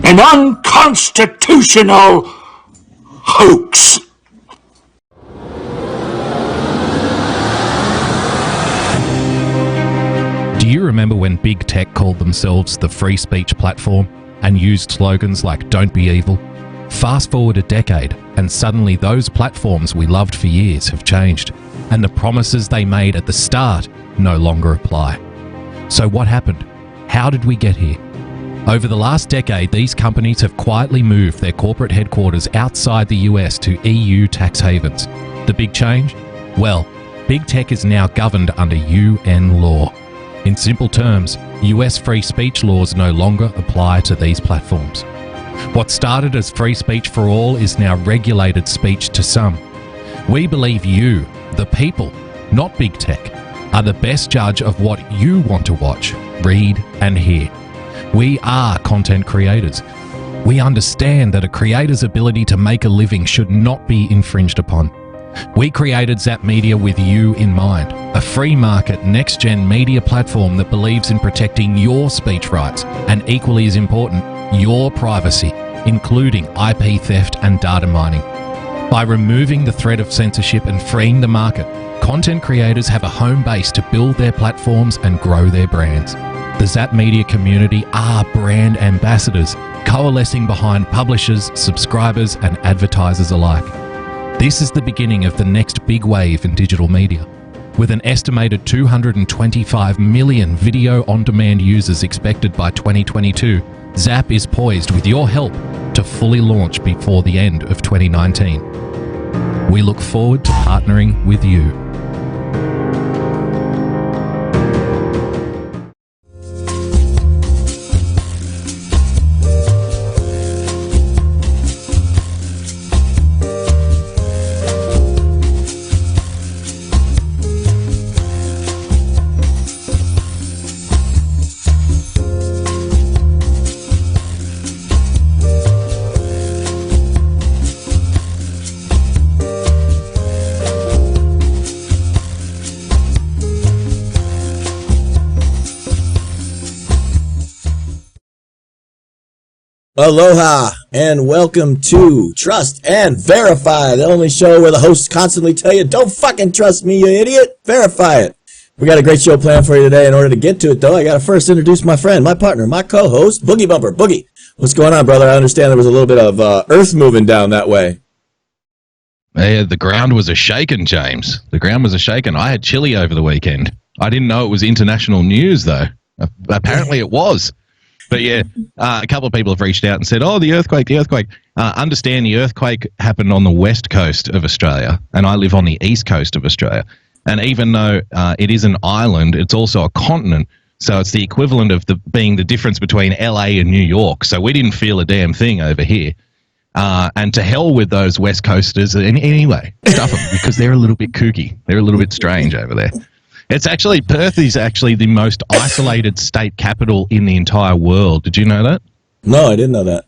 an unconstitutional hoax. Do you remember when big tech called themselves the free speech platform and used slogans like "Don't be evil"? Fast forward a decade and suddenly those platforms we loved for years have changed, and the promises they made at the start no longer apply. So what happened? How did we get here? Over the last decade, these companies have quietly moved their corporate headquarters outside the US to EU tax havens. The big change? Well, big tech is now governed under UN law. In simple terms, US free speech laws no longer apply to these platforms. What started as free speech for all is now regulated speech to some. We believe you, the people, not big tech, are the best judge of what you want to watch, read, and hear. We are content creators. We understand that a creator's ability to make a living should not be infringed upon. We created Zap Media with you in mind, a free market, next-gen media platform that believes in protecting your speech rights and, equally as important, your privacy, including IP theft and data mining. By removing the threat of censorship and freeing the market, content creators have a home base to build their platforms and grow their brands. The Zap Media community are brand ambassadors, coalescing behind publishers, subscribers, and advertisers alike. This is the beginning of the next big wave in digital media. With an estimated 225 million video-on-demand users expected by 2022, Zap is poised, with your help, to fully launch before the end of 2019. We look forward to partnering with you. Aloha and welcome to Trust and Verify, the only show where the hosts constantly tell you, don't fucking trust me, you idiot, verify it. We got a great show planned for you today. In order to get to it, though, I got to first introduce my friend, my partner, my co-host, Boogie Bumper. Boogie, what's going on, brother? I understand there was a little bit of earth moving down that way. Yeah, the ground was a-shaking, James. The ground was a-shaking. I had chili over the weekend. I didn't know it was international news, though. Apparently it was. But yeah, a couple of people have reached out and said, oh, the earthquake. Understand the earthquake happened on the west coast of Australia, and I live on the east coast of Australia. And even though it is an island, it's also a continent. So it's the equivalent of being the difference between LA and New York. So we didn't feel a damn thing over here. And to hell with those west coasters anyway. Stuff them, because they're a little bit kooky. They're a little bit strange over there. It's actually, Perth is actually the most isolated state capital in the entire world. Did you know that? No, I didn't know that.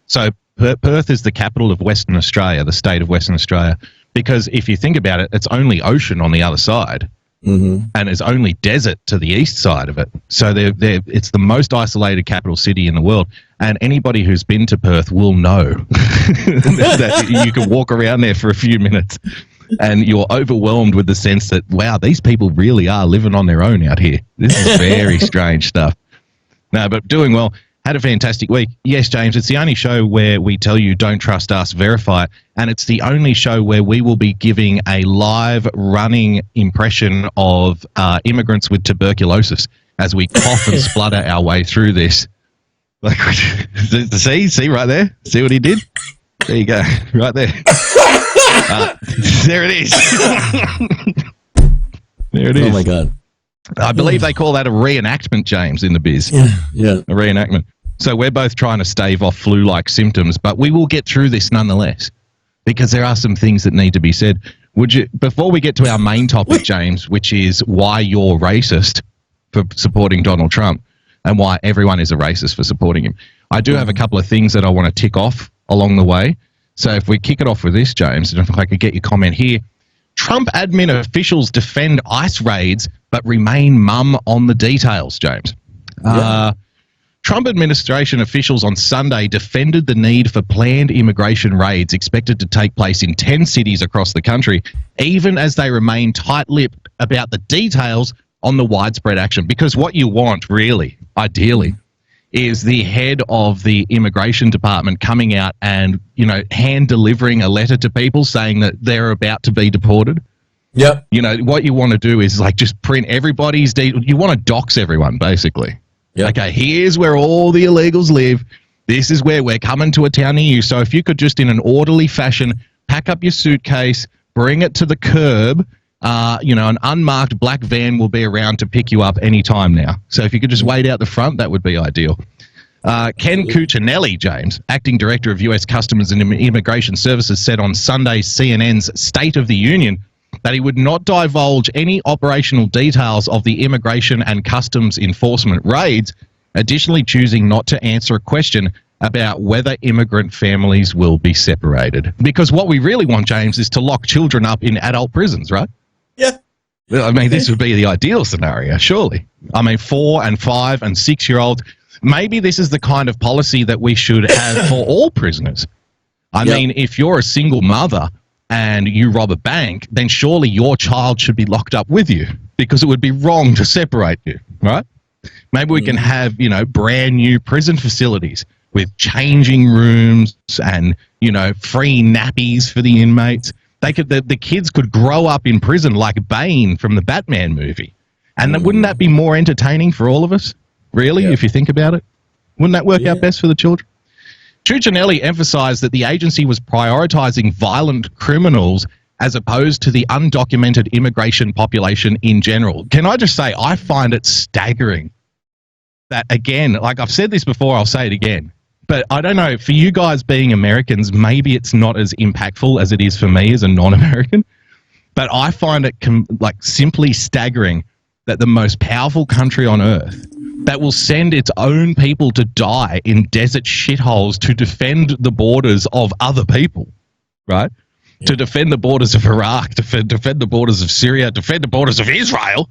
So Perth is the capital of Western Australia, the state of Western Australia, because if you think about it, it's only ocean on the other side, and there's only desert to the east side of it. So it's the most isolated capital city in the world, and anybody who's been to Perth will know that you can walk around there for a few minutes and you're overwhelmed with the sense that, wow, these people really are living on their own out here. This is very strange stuff. No, but doing well. Had a fantastic week. Yes, James, it's the only show where we tell you don't trust us, verify it. And it's the only show where we will be giving a live running impression of immigrants with tuberculosis as we cough and splutter our way through this. Like, see right there? See what he did? There you go, right there. There it is. There it is. Oh, my God. I believe they call that a reenactment, James, in the biz. Yeah. A reenactment. So we're both trying to stave off flu-like symptoms, but we will get through this nonetheless, because there are some things that need to be said. Would you, before we get to our main topic, James, which is why you're racist for supporting Donald Trump and why everyone is a racist for supporting him, I do have a couple of things that I want to tick off along the way. So if we kick it off with this, James, and if I could get your comment here. Trump admin officials defend ICE raids but remain mum on the details, James. Trump administration officials on Sunday defended the need for planned immigration raids expected to take place in 10 cities across the country, even as they remain tight-lipped about the details on the widespread action. Because what you want, really, ideally, is the head of the immigration department coming out and, you know, hand delivering a letter to people saying that they're about to be deported. Yep. You know, what you want to do is like just print everybody's details. You want to dox everyone, basically. Yep. Okay, here's where all the illegals live. This is where we're coming to a town near you. So if you could just in an orderly fashion pack up your suitcase, bring it to the curb, you know, an unmarked black van will be around to pick you up anytime now. So if you could just wait out the front, that would be ideal. Ken Cuccinelli, James, acting director of U.S. Customs and Immigration Services, said on Sunday's CNN's State of the Union that he would not divulge any operational details of the immigration and customs enforcement raids, additionally choosing not to answer a question about whether immigrant families will be separated. Because what we really want, James, is to lock children up in adult prisons, right? Yeah. I mean, this would be the ideal scenario, surely. I mean, 4 and 5 and 6-year-olds. Maybe this is the kind of policy that we should have for all prisoners. I mean, if you're a single mother and you rob a bank, then surely your child should be locked up with you, because it would be wrong to separate you, right? Maybe we can have, you know, brand new prison facilities with changing rooms and, you know, free nappies for the inmates. The kids could grow up in prison like Bane from the Batman movie. And wouldn't that be more entertaining for all of us, really, if you think about it? Wouldn't that work out best for the children? Cuccinelli emphasized that the agency was prioritizing violent criminals as opposed to the undocumented immigration population in general. Can I just say, I find it staggering that, again, like I've said this before, I'll say it again, but I don't know, for you guys being Americans, maybe it's not as impactful as it is for me as a non-American, but I find it simply staggering that the most powerful country on earth that will send its own people to die in desert shitholes to defend the borders of other people, right? Yeah. To defend the borders of Iraq, defend the borders of Syria, defend the borders of Israel,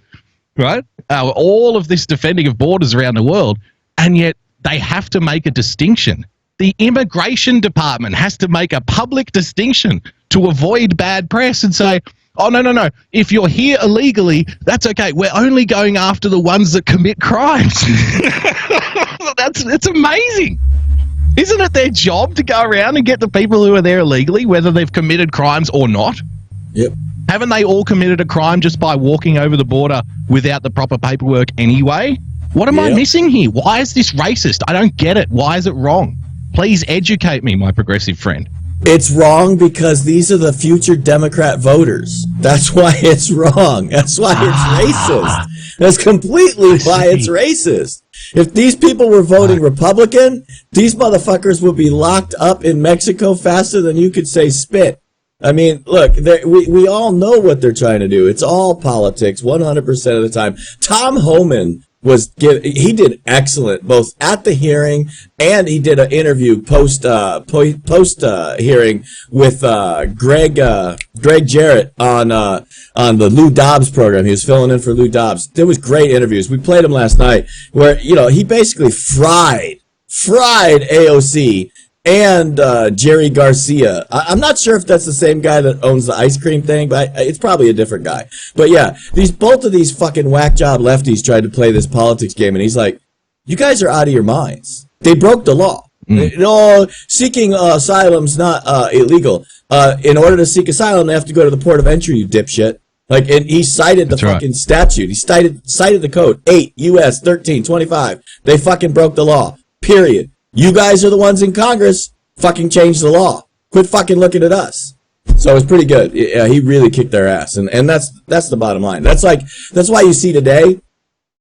right? All of this defending of borders around the world, and yet they have to make a distinction. The immigration department has to make a public distinction to avoid bad press and say, oh, no. If you're here illegally, that's okay. We're only going after the ones that commit crimes. It's amazing. Isn't it their job to go around and get the people who are there illegally, whether they've committed crimes or not? Yep. Haven't they all committed a crime just by walking over the border without the proper paperwork anyway? What am I missing here? Why is this racist? I don't get it. Why is it wrong? Please educate me, my progressive friend. It's wrong because these are the future Democrat voters. That's why it's wrong. That's why it's racist. That's completely why it's racist. If these people were voting Republican, these motherfuckers would be locked up in Mexico faster than you could say spit. I mean, look, we all know what they're trying to do. It's all politics 100% of the time. Tom Homan he did excellent both at the hearing, and he did an interview post hearing with Greg Jarrett on the Lou Dobbs program. He was filling in for Lou Dobbs. There was great interviews. We played them last night where, you know, he basically fried AOC and Jerry Garcia. I'm not sure if that's the same guy that owns the ice cream thing, but it's probably a different guy. But yeah, both of these fucking whack job lefties tried to play this politics game, and he's like, you guys are out of your minds. They broke the law. No, seeking asylum's not illegal. In order to seek asylum, they have to go to the port of entry, you dipshit. Like, and he cited the fucking statute. He cited the code 8 U.S. 1325. They fucking broke the law. Period. You guys are the ones in Congress. Fucking change the law. Quit fucking looking at us. So it was pretty good. Yeah, he really kicked their ass, and that's the bottom line. That's why you see today.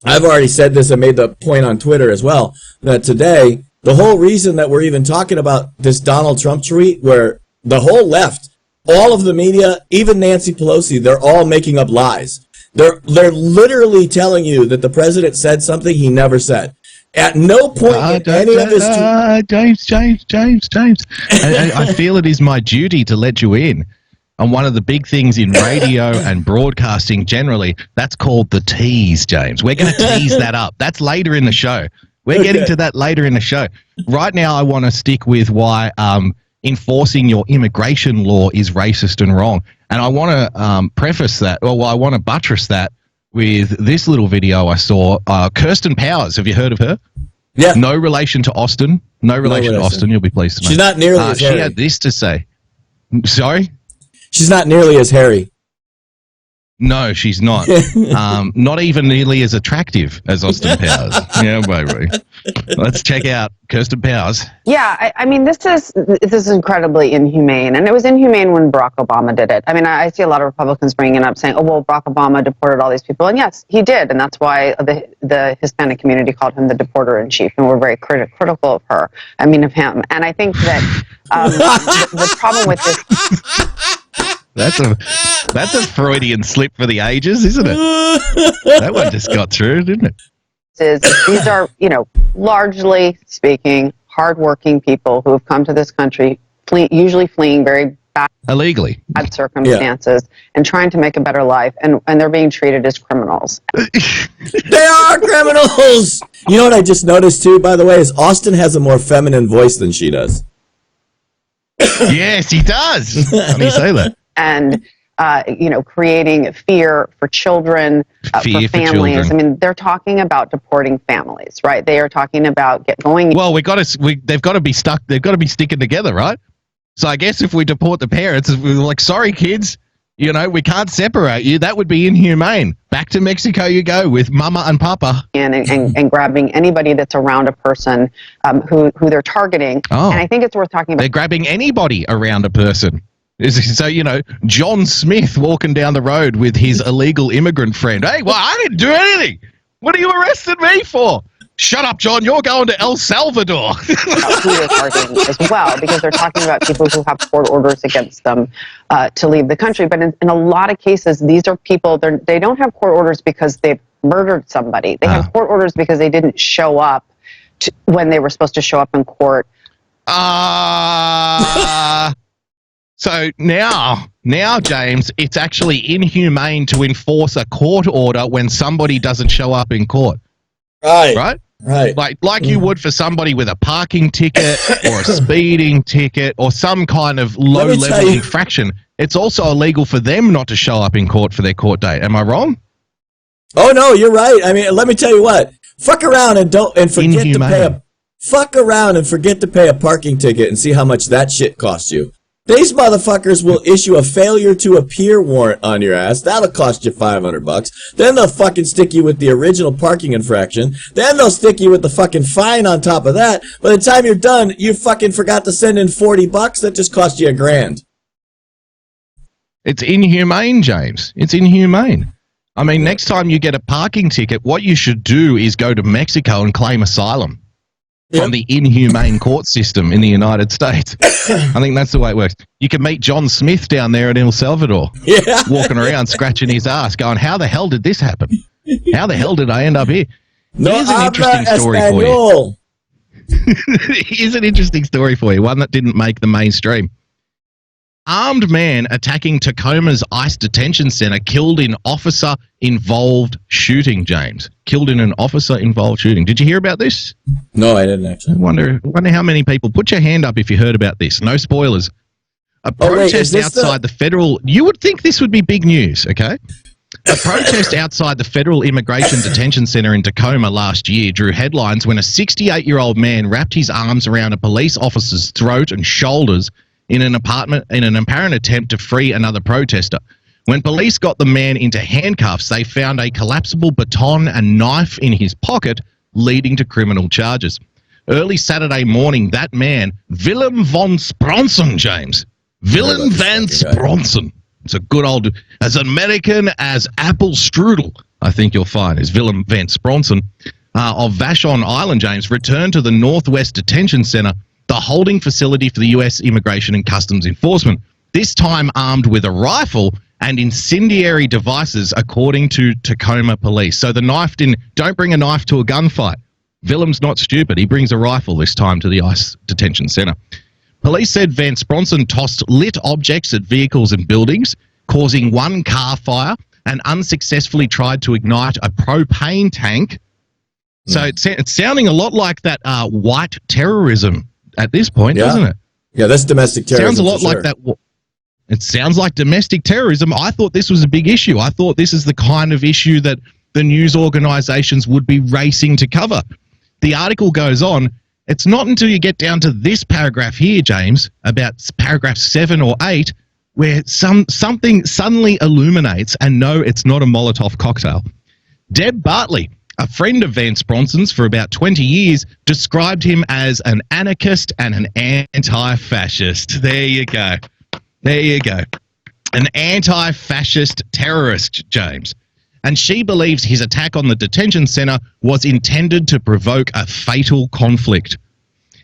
I've already said this. I made the point on Twitter as well that today the whole reason that we're even talking about this Donald Trump tweet, where the whole left, all of the media, even Nancy Pelosi, they're all making up lies. They're literally telling you that the president said something he never said. At no point in any of his James. I feel it is my duty to let you in on one of the big things in radio and broadcasting generally. That's called the tease, James. We're going to tease that up. That's later in the show. We're getting to that later in the show. Right now, I want to stick with why enforcing your immigration law is racist and wrong. And I want to preface that, or I want to buttress that with this little video I saw. Kirsten Powers, have you heard of her? Yeah. No relation to Austin. No relation to Austin, you'll be pleased to know. She's not nearly as hairy. She had this to say. Sorry? She's not nearly as hairy. No, she's not. Not even nearly as attractive as Austin Powers. Yeah, baby. Let's check out Kirsten Powers. Yeah, I mean, this is incredibly inhumane, and it was inhumane when Barack Obama did it. I mean, I see a lot of Republicans bringing it up, saying, "Oh, well, Barack Obama deported all these people," and yes, he did, and that's why the Hispanic community called him the deporter in chief, and we're very critical of her. I mean, of him, and I think that the problem with this. That's a Freudian slip for the ages, isn't it? That one just got through, didn't it? These are, largely speaking, hardworking people who have come to this country, usually fleeing very illegally bad circumstances and trying to make a better life, and they're being treated as criminals. They are criminals! You know what I just noticed too, by the way, is Austin has a more feminine voice than she does. Yes, he does. How do you say that? And creating fear for children, for families. I mean, they're talking about deporting families, right? They are talking about going. Well, they've got to be stuck. They've got to be sticking together, right? So I guess if we deport the parents, we're like, sorry, kids, we can't separate you. That would be inhumane. Back to Mexico you go with Mama and Papa. And grabbing anybody that's around a person who they're targeting. Oh. And I think it's worth talking about. They're grabbing anybody around a person. So, John Smith walking down the road with his illegal immigrant friend. Hey, well, I didn't do anything. What are you arresting me for? Shut up, John. You're going to El Salvador. Who they're targeting as well, because they're talking about people who have court orders against them to leave the country. But in a lot of cases, these are people, they don't have court orders because they've murdered somebody. They have court orders because they didn't show up when they were supposed to show up in court. So now, James, it's actually inhumane to enforce a court order when somebody doesn't show up in court. Right. Like you would for somebody with a parking ticket or a speeding ticket or some kind of low-level infraction. It's also illegal for them not to show up in court for their court date. Am I wrong? Oh no, you're right. I mean, let me tell you what. Fuck around and forget to pay a parking ticket and see how much that shit costs you. These motherfuckers will issue a failure to appear warrant on your ass. That'll cost you $500. Then they'll fucking stick you with the original parking infraction. Then they'll stick you with the fucking fine on top of that. By the time you're done, you fucking forgot to send in $40. That just cost you $1,000. It's inhumane, James. It's inhumane. I mean, next time you get a parking ticket, what you should do is go to Mexico and claim asylum. From the inhumane court system in the United States. I think that's the way it works. You can meet John Smith down there in El Salvador, walking around scratching his ass, going, how the hell did this happen? How the hell did I end up here? Here's an interesting story for you. Here's an interesting story for you, one that didn't make the mainstream. Armed man attacking Tacoma's ICE detention center killed in officer-involved shooting, James. Killed in an officer-involved shooting. Did you hear about this? No, I didn't actually. I wonder how many people. Put your hand up if you heard about this. No spoilers. A protest outside the federal. You would think this would be big news, okay? A protest outside the Federal Immigration Detention Center in Tacoma last year drew headlines when a 68-year-old man wrapped his arms around a police officer's throat and shoulders in an apparent attempt to free another protester. When police got the man into handcuffs, they found a collapsible baton and knife in his pocket, leading to criminal charges. Early Saturday morning, that man, Willem van Spronsen, James. Willem van Spronsen. It's a good old, as American as apple strudel, I think you'll find, is Willem van Spronsen, of Vashon Island, James, returned to the Northwest Detention Center, the holding facility for the U.S. Immigration and Customs Enforcement, this time armed with a rifle and incendiary devices, according to Tacoma police. So the knife don't bring a knife to a gunfight. Willem's not stupid. He brings a rifle this time to the ICE detention center. Police said Van Spronsen tossed lit objects at vehicles and buildings, causing one car fire, and unsuccessfully tried to ignite a propane tank. So it's sounding a lot like that white terrorism at this point, doesn't it? Yeah, that's domestic terrorism. Sounds a lot like that. It sounds like domestic terrorism. I thought this was a big issue. I thought this is the kind of issue that the news organizations would be racing to cover. The article goes on. It's not until you get down to this paragraph here, James, about paragraph 7 or 8, where something suddenly illuminates, and no, it's not a Molotov cocktail. Deb Bartley, a friend of Vance Bronson's for about 20 years, described him as an anarchist and an anti-fascist. There you go. There you go. An anti-fascist terrorist, James. And she believes his attack on the detention centre was intended to provoke a fatal conflict.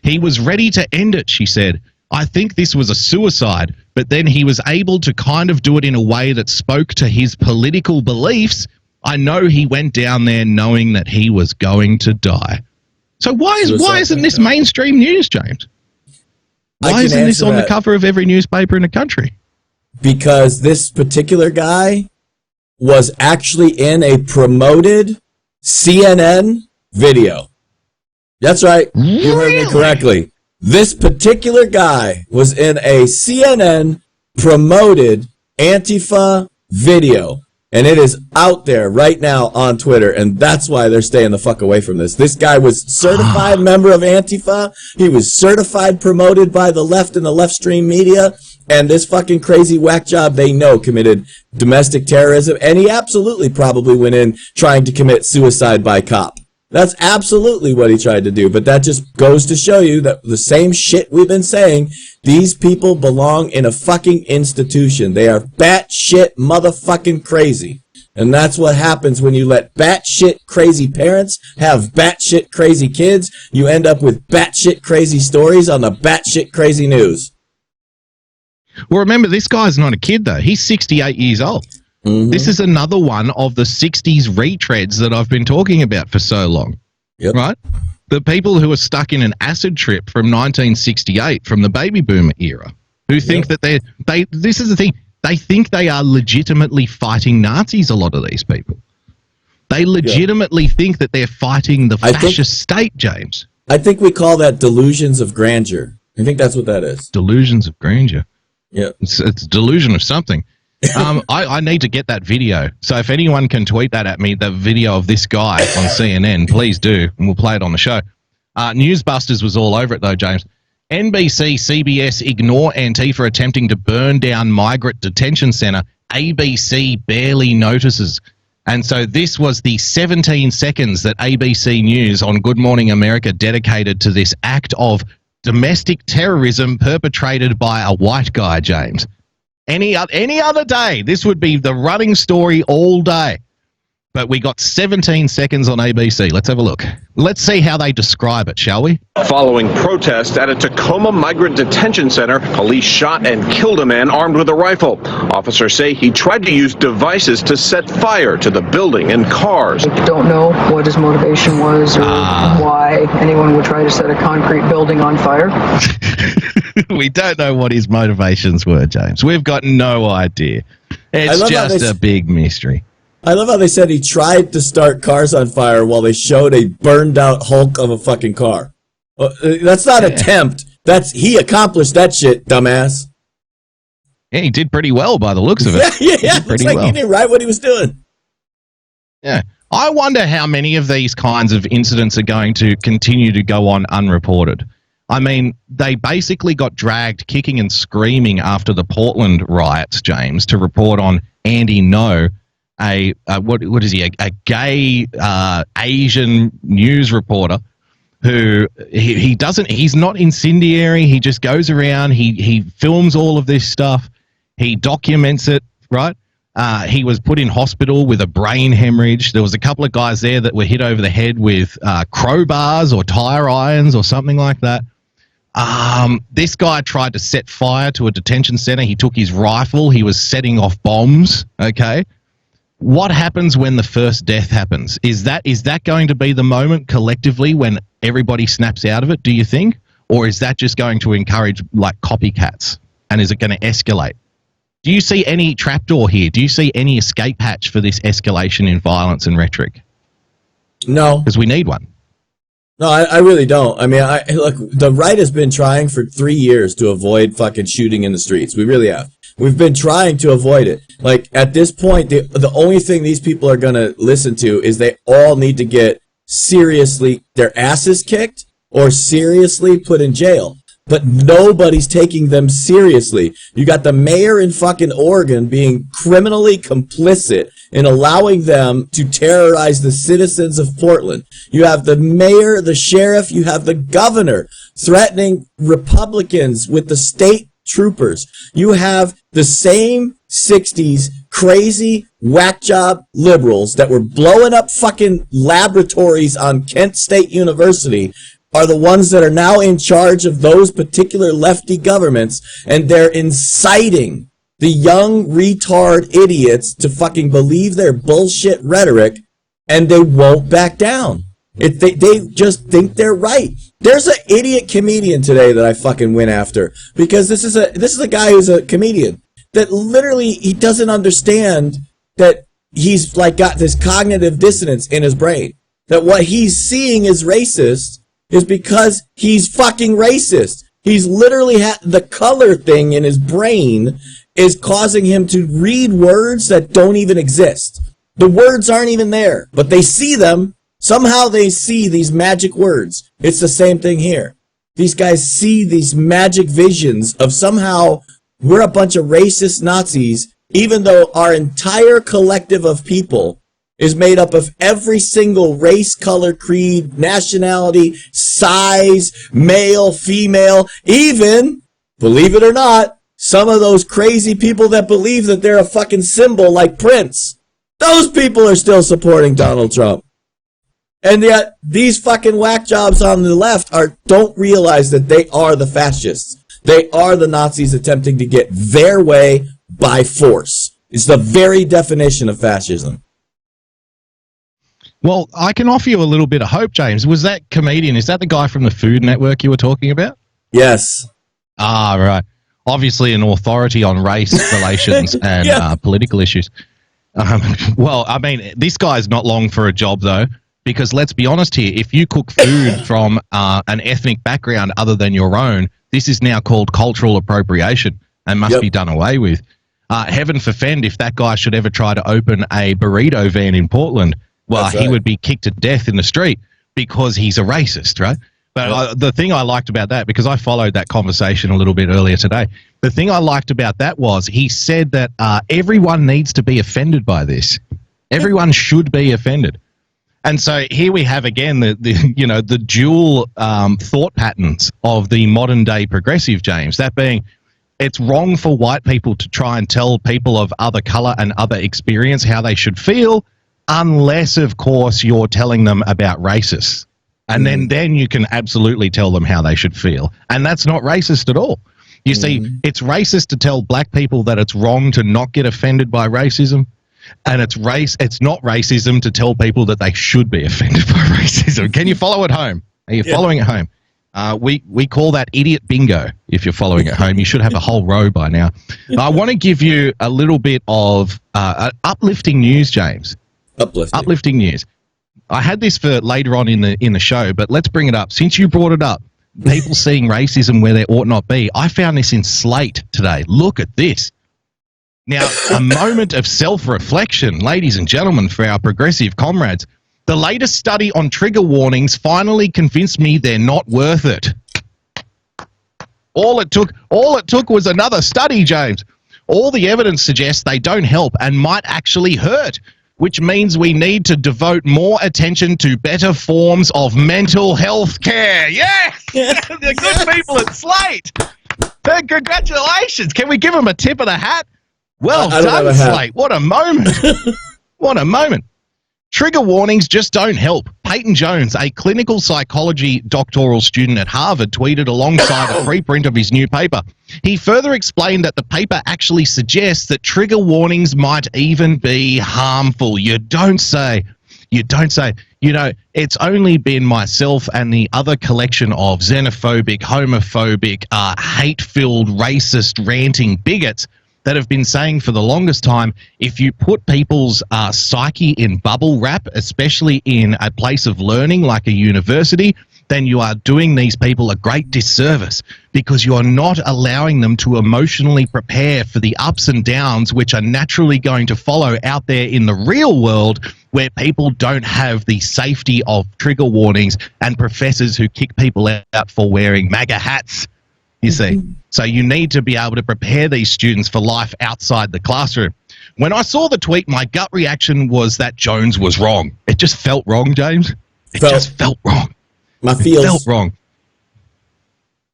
He was ready to end it, she said. I think this was a suicide, but then he was able to kind of do it in a way that spoke to his political beliefs. I know he went down there knowing that he was going to die. So why isn't this mainstream news, James? Why isn't this on the cover of every newspaper in the country? Because this particular guy was actually in a promoted CNN video. That's right. Really? You heard me correctly. This particular guy was in a CNN promoted Antifa video. And it is out there right now on Twitter, and that's why they're staying the fuck away from this. This guy was certified member of Antifa. He was certified promoted by the left and the left stream media. And this fucking crazy whack job they know committed domestic terrorism. And he absolutely probably went in trying to commit suicide by cop. That's absolutely what he tried to do. But that just goes to show you that the same shit we've been saying, these people belong in a fucking institution. They are batshit motherfucking crazy. And that's what happens when you let batshit crazy parents have batshit crazy kids. You end up with batshit crazy stories on the batshit crazy news. Well, remember, this guy's not a kid, though. He's 68 years old. Mm-hmm. This is another one of the 60s retreads that I've been talking about for so long. Yep. Right? The people who are stuck in an acid trip from 1968, from the baby boomer era, who think that this is the thing, they think they are legitimately fighting Nazis, a lot of these people. They legitimately think that they're fighting the fascist state, James. I think we call that delusions of grandeur. I think that's what that is. Delusions of grandeur. Yeah. It's a delusion of something. I need to get that video. So if anyone can tweet that at me, the video of this guy on CNN, please do, and we'll play it on the show. Newsbusters was all over it, though, James. NBC, CBS ignore Antifa attempting to burn down migrant detention centre. ABC barely notices. And so this was the 17 seconds that ABC News on Good Morning America dedicated to this act of domestic terrorism perpetrated by a white guy, James. Any other day, this would be the running story all day. But we got 17 seconds on ABC. Let's have a look. Let's see how they describe it, shall we? Following protests at a Tacoma migrant detention center, police shot and killed a man armed with a rifle. Officers say he tried to use devices to set fire to the building and cars. I don't know what his motivation was or why anyone would try to set a concrete building on fire. We don't know what his motivations were, James. We've got no idea. It's just a big mystery. I love how they said he tried to start cars on fire while they showed a burned out hulk of a fucking car. That's not attempt. He accomplished that shit, dumbass. Yeah, he did pretty well by the looks of it. Yeah. Looks like he knew right what he was doing. Yeah. I wonder how many of these kinds of incidents are going to continue to go on unreported. I mean, they basically got dragged kicking and screaming after the Portland riots, James, to report on Andy No, what is he? A gay Asian news reporter who he's not incendiary. He just goes around. He films all of this stuff. He documents it, right? He was put in hospital with a brain hemorrhage. There was a couple of guys there that were hit over the head with crowbars or tire irons or something like that. This guy tried to set fire to a detention center. He took his rifle. He was setting off bombs. Okay. What happens when the first death happens? Is that going to be the moment collectively when everybody snaps out of it, do you think? Or is that just going to encourage like copycats? And is it going to escalate? Do you see any trapdoor here? Do you see any escape hatch for this escalation in violence and rhetoric? No. Because we need one. No, I really don't. I mean, look, the right has been trying for 3 years to avoid fucking shooting in the streets. We really have. We've been trying to avoid it. Like, at this point, the only thing these people are going to listen to is they all need to get seriously their asses kicked or seriously put in jail. But nobody's taking them seriously. You got the mayor in fucking Oregon being criminally complicit in allowing them to terrorize the citizens of Portland. You have the mayor, the sheriff, you have the governor threatening Republicans with the state troopers. You have the same 60s crazy whack job liberals that were blowing up fucking laboratories on Kent State University are the ones that are now in charge of those particular lefty governments, and they're inciting the young retard idiots to fucking believe their bullshit rhetoric, and they won't back down. They just think they're right. There's an idiot comedian today that I fucking went after because this is a guy who's a comedian that literally he doesn't understand that he's like got this cognitive dissonance in his brain, that what he's seeing is racist is because he's fucking racist. He's literally the color thing in his brain is causing him to read words that don't even exist. The words aren't even there, but they see them. Somehow they see these magic words. It's the same thing here. These guys see these magic visions of somehow we're a bunch of racist Nazis, even though our entire collective of people is made up of every single race, color, creed, nationality, size, male, female, even, believe it or not, some of those crazy people that believe that they're a fucking symbol like Prince. Those people are still supporting Donald Trump. And yet, these fucking whack jobs on the left don't realize that they are the fascists. They are the Nazis attempting to get their way by force. It's the very definition of fascism. Well, I can offer you a little bit of hope, James. Was that comedian, is that the guy from the Food Network you were talking about? Yes. Ah, right. Obviously an authority on race relations and political issues. Well, I mean, this guy's not long for a job, though, because let's be honest here, if you cook food from an ethnic background other than your own, this is now called cultural appropriation and must be done away with. Heaven forfend if that guy should ever try to open a burrito van in Portland. Well, he would be kicked to death in the street because he's a racist, right? But the thing I liked about that, because I followed that conversation a little bit earlier today, the thing I liked about that was he said that everyone needs to be offended by this. Everyone should be offended. And so here we have again the dual thought patterns of the modern day progressive, James. That being, it's wrong for white people to try and tell people of other color and other experience how they should feel, unless, of course, you're telling them about racists. And then you can absolutely tell them how they should feel. And that's not racist at all. You see, it's racist to tell black people that it's wrong to not get offended by racism. And it's not racism to tell people that they should be offended by racism. Can you follow at home? Are you following at home? We call that idiot bingo. If you're following at home, you should have a whole row by now. I want to give you a little bit of uplifting news, James. Uplifting news. I had this for later on in the show, but let's bring it up. Since you brought it up, people seeing racism where there ought not be. I found this in Slate today. Look at this. Now, a moment of self-reflection, ladies and gentlemen, for our progressive comrades. The latest study on trigger warnings finally convinced me they're not worth it. All it took was another study, James. All the evidence suggests they don't help and might actually hurt, which means we need to devote more attention to better forms of mental health care. Yes! The good people at Slate. Congratulations. Can we give them a tip of the hat? Well done, Slate. What a moment. What a moment. Trigger warnings just don't help. Peyton Jones, a clinical psychology doctoral student at Harvard, tweeted alongside a preprint of his new paper. He further explained that the paper actually suggests that trigger warnings might even be harmful. You don't say. You don't say. You know, it's only been myself and the other collection of xenophobic, homophobic, hate-filled, racist, ranting bigots that have been saying for the longest time, if you put people's psyche in bubble wrap, especially in a place of learning like a university, then you are doing these people a great disservice, because you are not allowing them to emotionally prepare for the ups and downs which are naturally going to follow out there in the real world, where people don't have the safety of trigger warnings and professors who kick people out for wearing MAGA hats, you see. So you need to be able to prepare these students for life outside the classroom. When I saw the tweet, my gut reaction was that Jones was wrong. It just felt wrong, James. It just felt wrong. My feels felt wrong.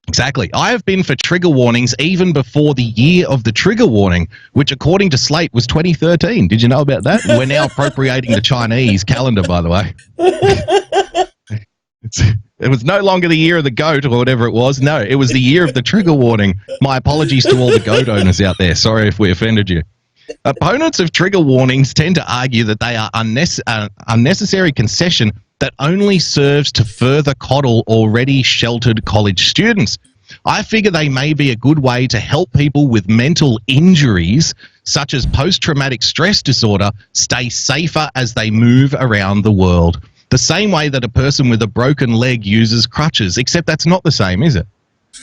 Exactly. I have been for trigger warnings even before the year of the trigger warning, which according to Slate was 2013. Did you know about that? We're now appropriating the Chinese calendar, by the way. It was no longer the year of the goat or whatever it was. No, it was the year of the trigger warning. My apologies to all the goat owners out there. Sorry if we offended you. Opponents of trigger warnings tend to argue that they are unnecessary concession that only serves to further coddle already sheltered college students. I figure they may be a good way to help people with mental injuries, such as post-traumatic stress disorder, stay safer as they move around the world. The same way that a person with a broken leg uses crutches, except that's not the same, is it?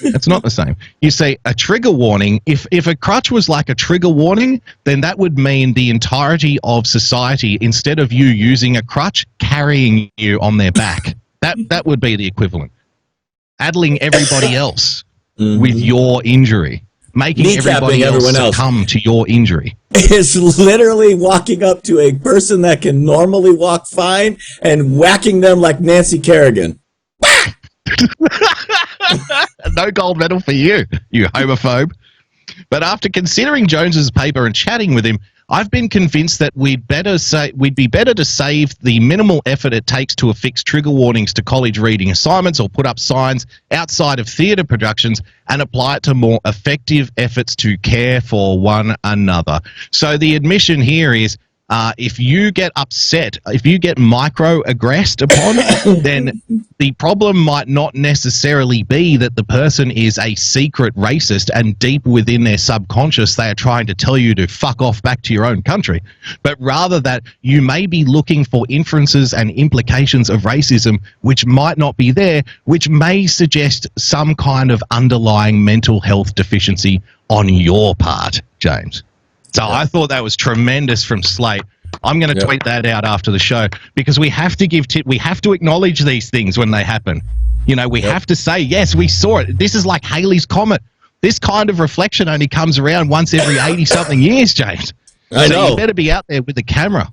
It's not the same. You say a trigger warning, if a crutch was like a trigger warning, then that would mean the entirety of society, instead of you using a crutch, carrying you on their back. That would be the equivalent. Addling everybody else with your injury. Making everybody else succumb to your injury. It's literally walking up to a person that can normally walk fine and whacking them like Nancy Kerrigan. No gold medal for you, you homophobe. But after considering Jones's paper and chatting with him, I've been convinced that we'd be better to save the minimal effort it takes to affix trigger warnings to college reading assignments or put up signs outside of theatre productions and apply it to more effective efforts to care for one another. So the admission here is, if you get upset, if you get microaggressed upon, then the problem might not necessarily be that the person is a secret racist and deep within their subconscious they are trying to tell you to fuck off back to your own country, but rather that you may be looking for inferences and implications of racism which might not be there, which may suggest some kind of underlying mental health deficiency on your part, James. So I thought that was tremendous from Slate. I'm going to tweet that out after the show, because we have to we have to acknowledge these things when they happen. You know, we have to say, yes, we saw it. This is like Halley's Comet. This kind of reflection only comes around once every 80-something years, James. I know. You better be out there with the camera.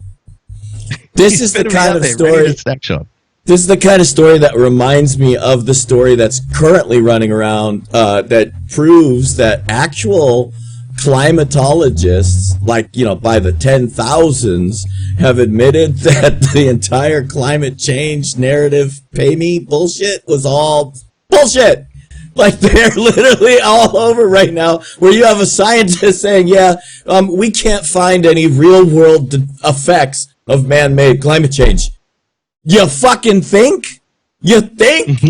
This is the kind of story. This is the kind of story that reminds me of the story that's currently running around that proves that actual climatologists, like, you know, by the 10,000s, have admitted that the entire climate change narrative pay me bullshit was all bullshit. Like, they're literally all over right now, where you have a scientist saying, we can't find any real world effects of man-made climate change. You fucking think? You think?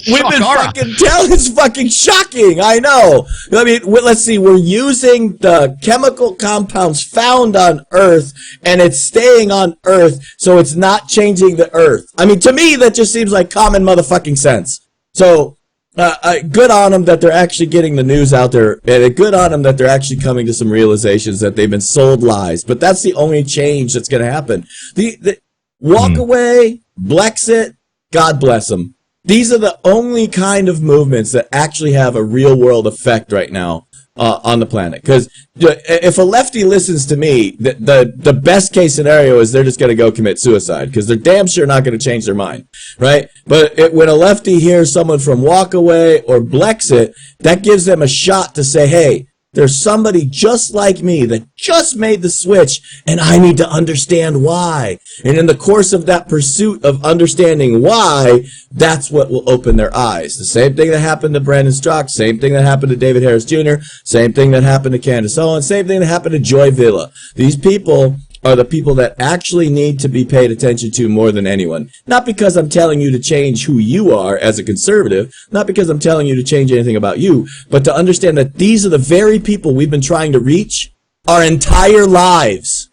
We've been fucking telling. It's fucking shocking. I know. I mean, let's see. We're using the chemical compounds found on Earth, and it's staying on Earth, so it's not changing the Earth. I mean, to me, that just seems like common motherfucking sense. So, good on them that they're actually getting the news out there, and good on them that they're actually coming to some realizations that they've been sold lies. But that's the only change that's going to happen. The walk away, Blexit, God bless them. These are the only kind of movements that actually have a real world effect right now on the planet. Because if a lefty listens to me, the best case scenario is they're just going to go commit suicide, because they're damn sure not going to change their mind, right? But when a lefty hears someone from Walkaway or Blexit, that gives them a shot to say, hey, there's somebody just like me that just made the switch, and I need to understand why. And in the course of that pursuit of understanding why, that's what will open their eyes. The same thing that happened to Brandon Straka, same thing that happened to David Harris Jr., same thing that happened to Candace Owens, same thing that happened to Joy Villa. These people are the people that actually need to be paid attention to more than anyone. Not because I'm telling you to change who you are as a conservative, not because I'm telling you to change anything about you, but to understand that these are the very people we've been trying to reach our entire lives,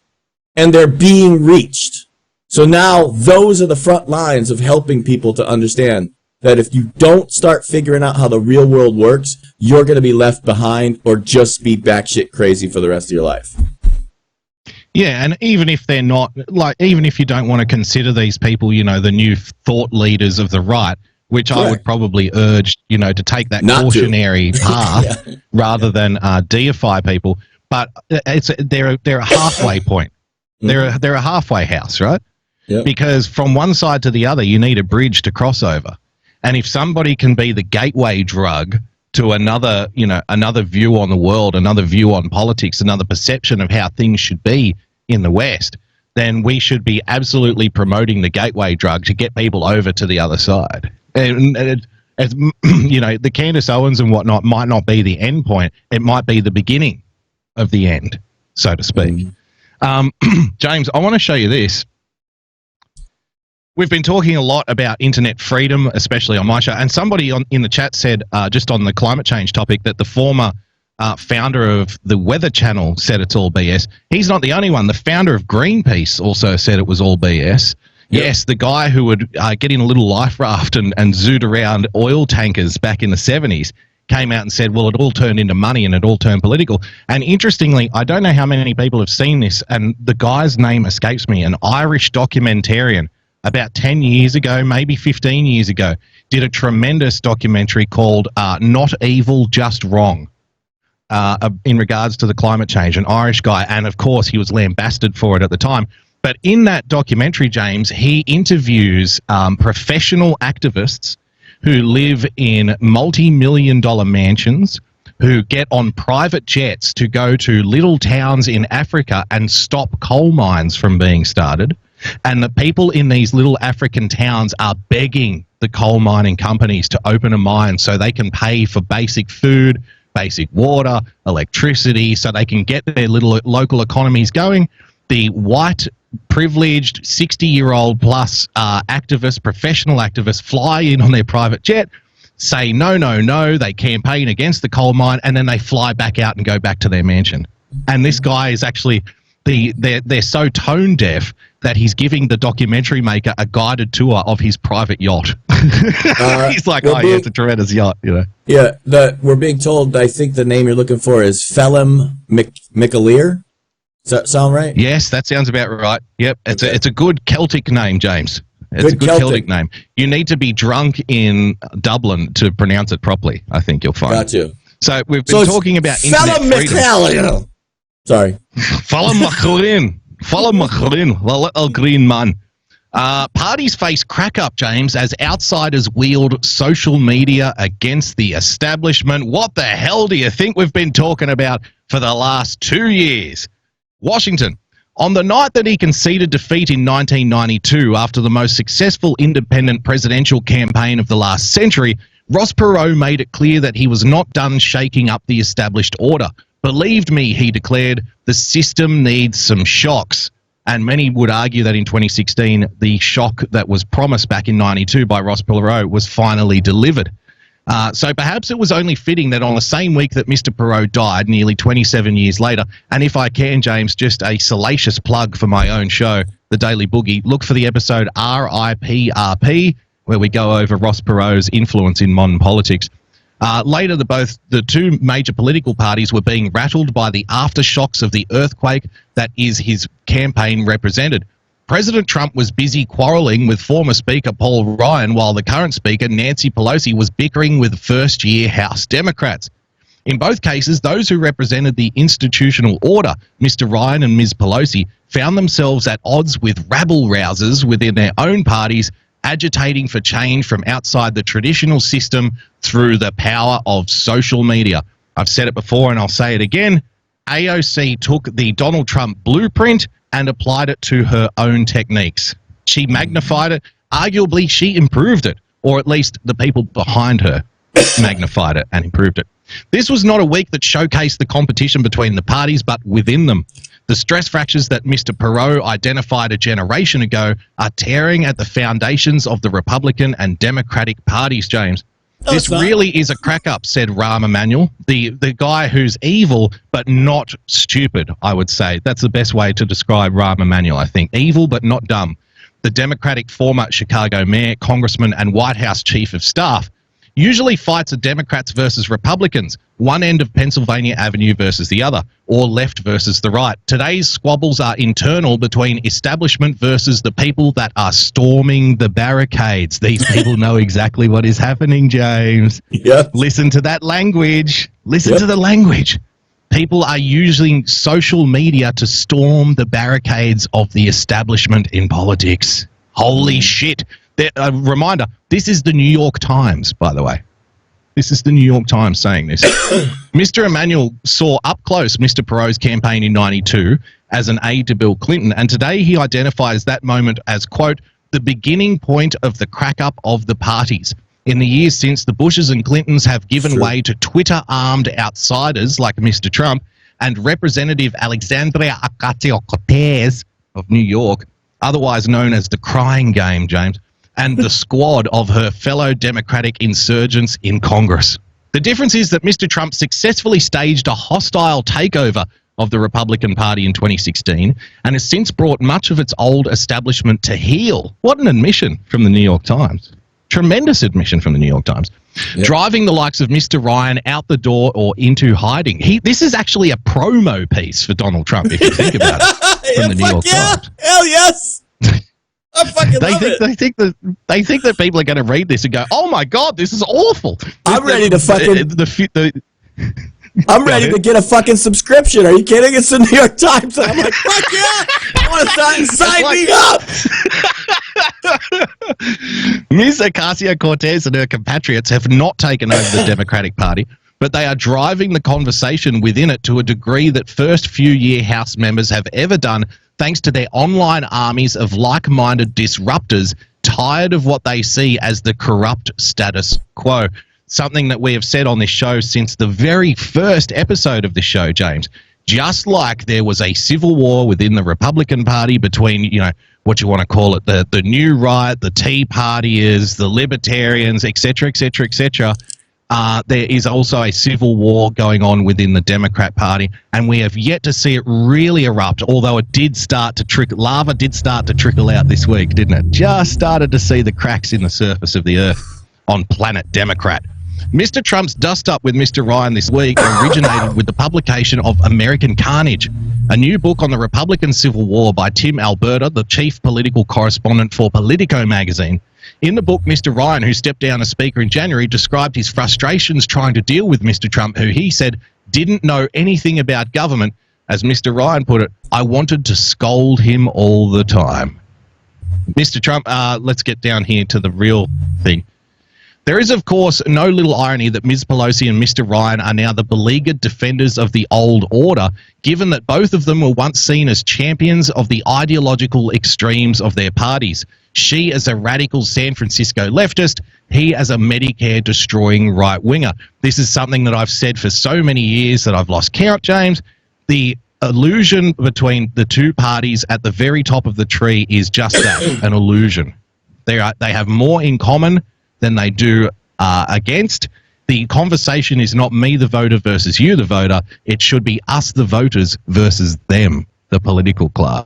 and they're being reached. So now those are the front lines of helping people to understand that if you don't start figuring out how the real world works, you're going to be left behind or just be batshit crazy for the rest of your life. Yeah, and even if they're not, like, even if you don't want to consider these people, you know, the new thought leaders of the right, which I would probably urge, you know, to take that cautionary path rather than deify people. But they're a halfway point. They're a halfway house, right? Yep. Because from one side to the other, you need a bridge to cross over. And if somebody can be the gateway drug to another, you know, another view on the world, another view on politics, another perception of how things should be in the West, then we should be absolutely promoting the gateway drug to get people over to the other side. And as you know, the Candace Owens and whatnot might not be the end point. It might be the beginning of the end, so to speak. James, I want to show you this. We've been talking a lot about internet freedom, especially on my show, and somebody in the chat said, just on the climate change topic, that the former founder of the Weather Channel said it's all BS. He's not the only one. The founder of Greenpeace also said it was all BS. Yep. Yes, the guy who would get in a little life raft and zoot around oil tankers back in the 70s came out and said, well, it all turned into money and it all turned political. And interestingly, I don't know how many people have seen this, and the guy's name escapes me, an Irish documentarian about 10 years ago, maybe 15 years ago, did a tremendous documentary called Not Evil, Just Wrong, in regards to the climate change, an Irish guy. And of course, he was lambasted for it at the time. But in that documentary, James, he interviews professional activists who live in multi-million-dollar mansions, who get on private jets to go to little towns in Africa and stop coal mines from being started. And the people in these little African towns are begging the coal mining companies to open a mine so they can pay for basic food, basic water, electricity, so they can get their little local economies going. The white, privileged, 60-year-old plus activists, professional activists, fly in on their private jet, say no, no, no, they campaign against the coal mine, and then they fly back out and go back to their mansion. And this guy is actually... They're so tone deaf that he's giving the documentary maker a guided tour of his private yacht. He's like, it's a tremendous yacht, you know. Yeah, we're being told, I think the name you're looking for is Phelim McAleer. Does that sound right? Yes, that sounds about right. Yep, it's a good Celtic name, James. It's a good Celtic name. You need to be drunk in Dublin to pronounce it properly, I think you'll find. Got you. So we've been talking about internet freedom. McAleer. Sorry. Follow McLean. Follow McLean, the little green man. Parties face crack up, James, as outsiders wield social media against the establishment. What the hell do you think we've been talking about for the last 2 years? Washington. On the night that he conceded defeat in 1992 after the most successful independent presidential campaign of the last century, Ross Perot made it clear that he was not done shaking up the established order. Believed me, he declared, the system needs some shocks. And many would argue that in 2016, the shock that was promised back in 92 by Ross Perot was finally delivered. So perhaps it was only fitting that on the same week that Mr. Perot died, nearly 27 years later, and if I can, James, just a salacious plug for my own show, The Daily Boogie, look for the episode RIPRP, where we go over Ross Perot's influence in modern politics. Later, the two major political parties were being rattled by the aftershocks of the earthquake that is his campaign represented. President Trump was busy quarreling with former Speaker Paul Ryan, while the current Speaker, Nancy Pelosi, was bickering with first-year House Democrats. In both cases, those who represented the institutional order, Mr. Ryan and Ms. Pelosi, found themselves at odds with rabble-rousers within their own parties, agitating for change from outside the traditional system through the power of social media. I've said it before and I'll say it again. AOC took the Donald Trump blueprint and applied it to her own techniques. She magnified it. Arguably, she improved it, or at least the people behind her magnified it and improved it. This was not a week that showcased the competition between the parties, but within them. The stress fractures that Mr. Perot identified a generation ago are tearing at the foundations of the Republican and Democratic parties, James. This really is a crack-up, said Rahm Emanuel, the guy who's evil but not stupid, I would say. That's the best way to describe Rahm Emanuel, I think. Evil but not dumb. The Democratic former Chicago mayor, congressman, and White House chief of staff usually fights are Democrats versus Republicans, one end of Pennsylvania Avenue versus the other, or left versus the right. Today's squabbles are internal between establishment versus the people that are storming the barricades. These people know exactly what is happening, James. Yep. Listen to that language. Listen to the language. People are using social media to storm the barricades of the establishment in politics. Holy shit. A reminder, this is the New York Times, by the way. This is the New York Times saying this. Mr. Emanuel saw up close Mr. Perot's campaign in 92 as an aide to Bill Clinton, and today he identifies that moment as, quote, the beginning point of the crack-up of the parties. In the years since, the Bushes and Clintons have given way to Twitter-armed outsiders like Mr. Trump and Representative Alexandria Ocasio-Cortez of New York, otherwise known as the Crying Game, James, and the squad of her fellow Democratic insurgents in Congress. The difference is that Mr. Trump successfully staged a hostile takeover of the Republican Party in 2016 and has since brought much of its old establishment to heel. What an admission from the New York Times. Tremendous admission from the New York Times. Yep. Driving the likes of Mr. Ryan out the door or into hiding. This is actually a promo piece for Donald Trump, if you think about it, from the New York Times. Hell yes! I fucking love it. They think that people are going to read this and go, "Oh my God, this is awful." I'm ready to fucking. I'm ready to get a fucking subscription. Are you kidding? It's the New York Times. I'm like, fuck yeah! I want to sign me up. Ms. Ocasio-Cortez and her compatriots have not taken over the Democratic Party, but they are driving the conversation within it to a degree that first few-year House members have ever done, thanks to their online armies of like-minded disruptors tired of what they see as the corrupt status quo. Something that we have said on this show since the very first episode of the show, James. Just like there was a civil war within the Republican Party between, what you want to call it, the new right, the Tea Partiers, the Libertarians, etc., etc., etc., there is also a civil war going on within the Democrat Party, and we have yet to see it really erupt, although it did start to lava did start to trickle out this week, didn't it? Just started to see the cracks in the surface of the earth on planet Democrat. Mr. Trump's dust-up with Mr. Ryan this week originated with the publication of American Carnage, a new book on the Republican Civil War by Tim Alberta, the chief political correspondent for Politico magazine. In the book, Mr. Ryan, who stepped down as Speaker in January, described his frustrations trying to deal with Mr. Trump, who he said didn't know anything about government. As Mr. Ryan put it, I wanted to scold him all the time. Mr. Trump, let's get down here to the real thing. There is, of course, no little irony that Ms. Pelosi and Mr. Ryan are now the beleaguered defenders of the old order, given that both of them were once seen as champions of the ideological extremes of their parties. She as a radical San Francisco leftist, he as a Medicare-destroying right-winger. This is something that I've said for so many years that I've lost count, James. The illusion between the two parties at the very top of the tree is just that, an illusion. They have more in common than they do against. The conversation is not me, the voter, versus you, the voter. It should be us, the voters, versus them, the political class.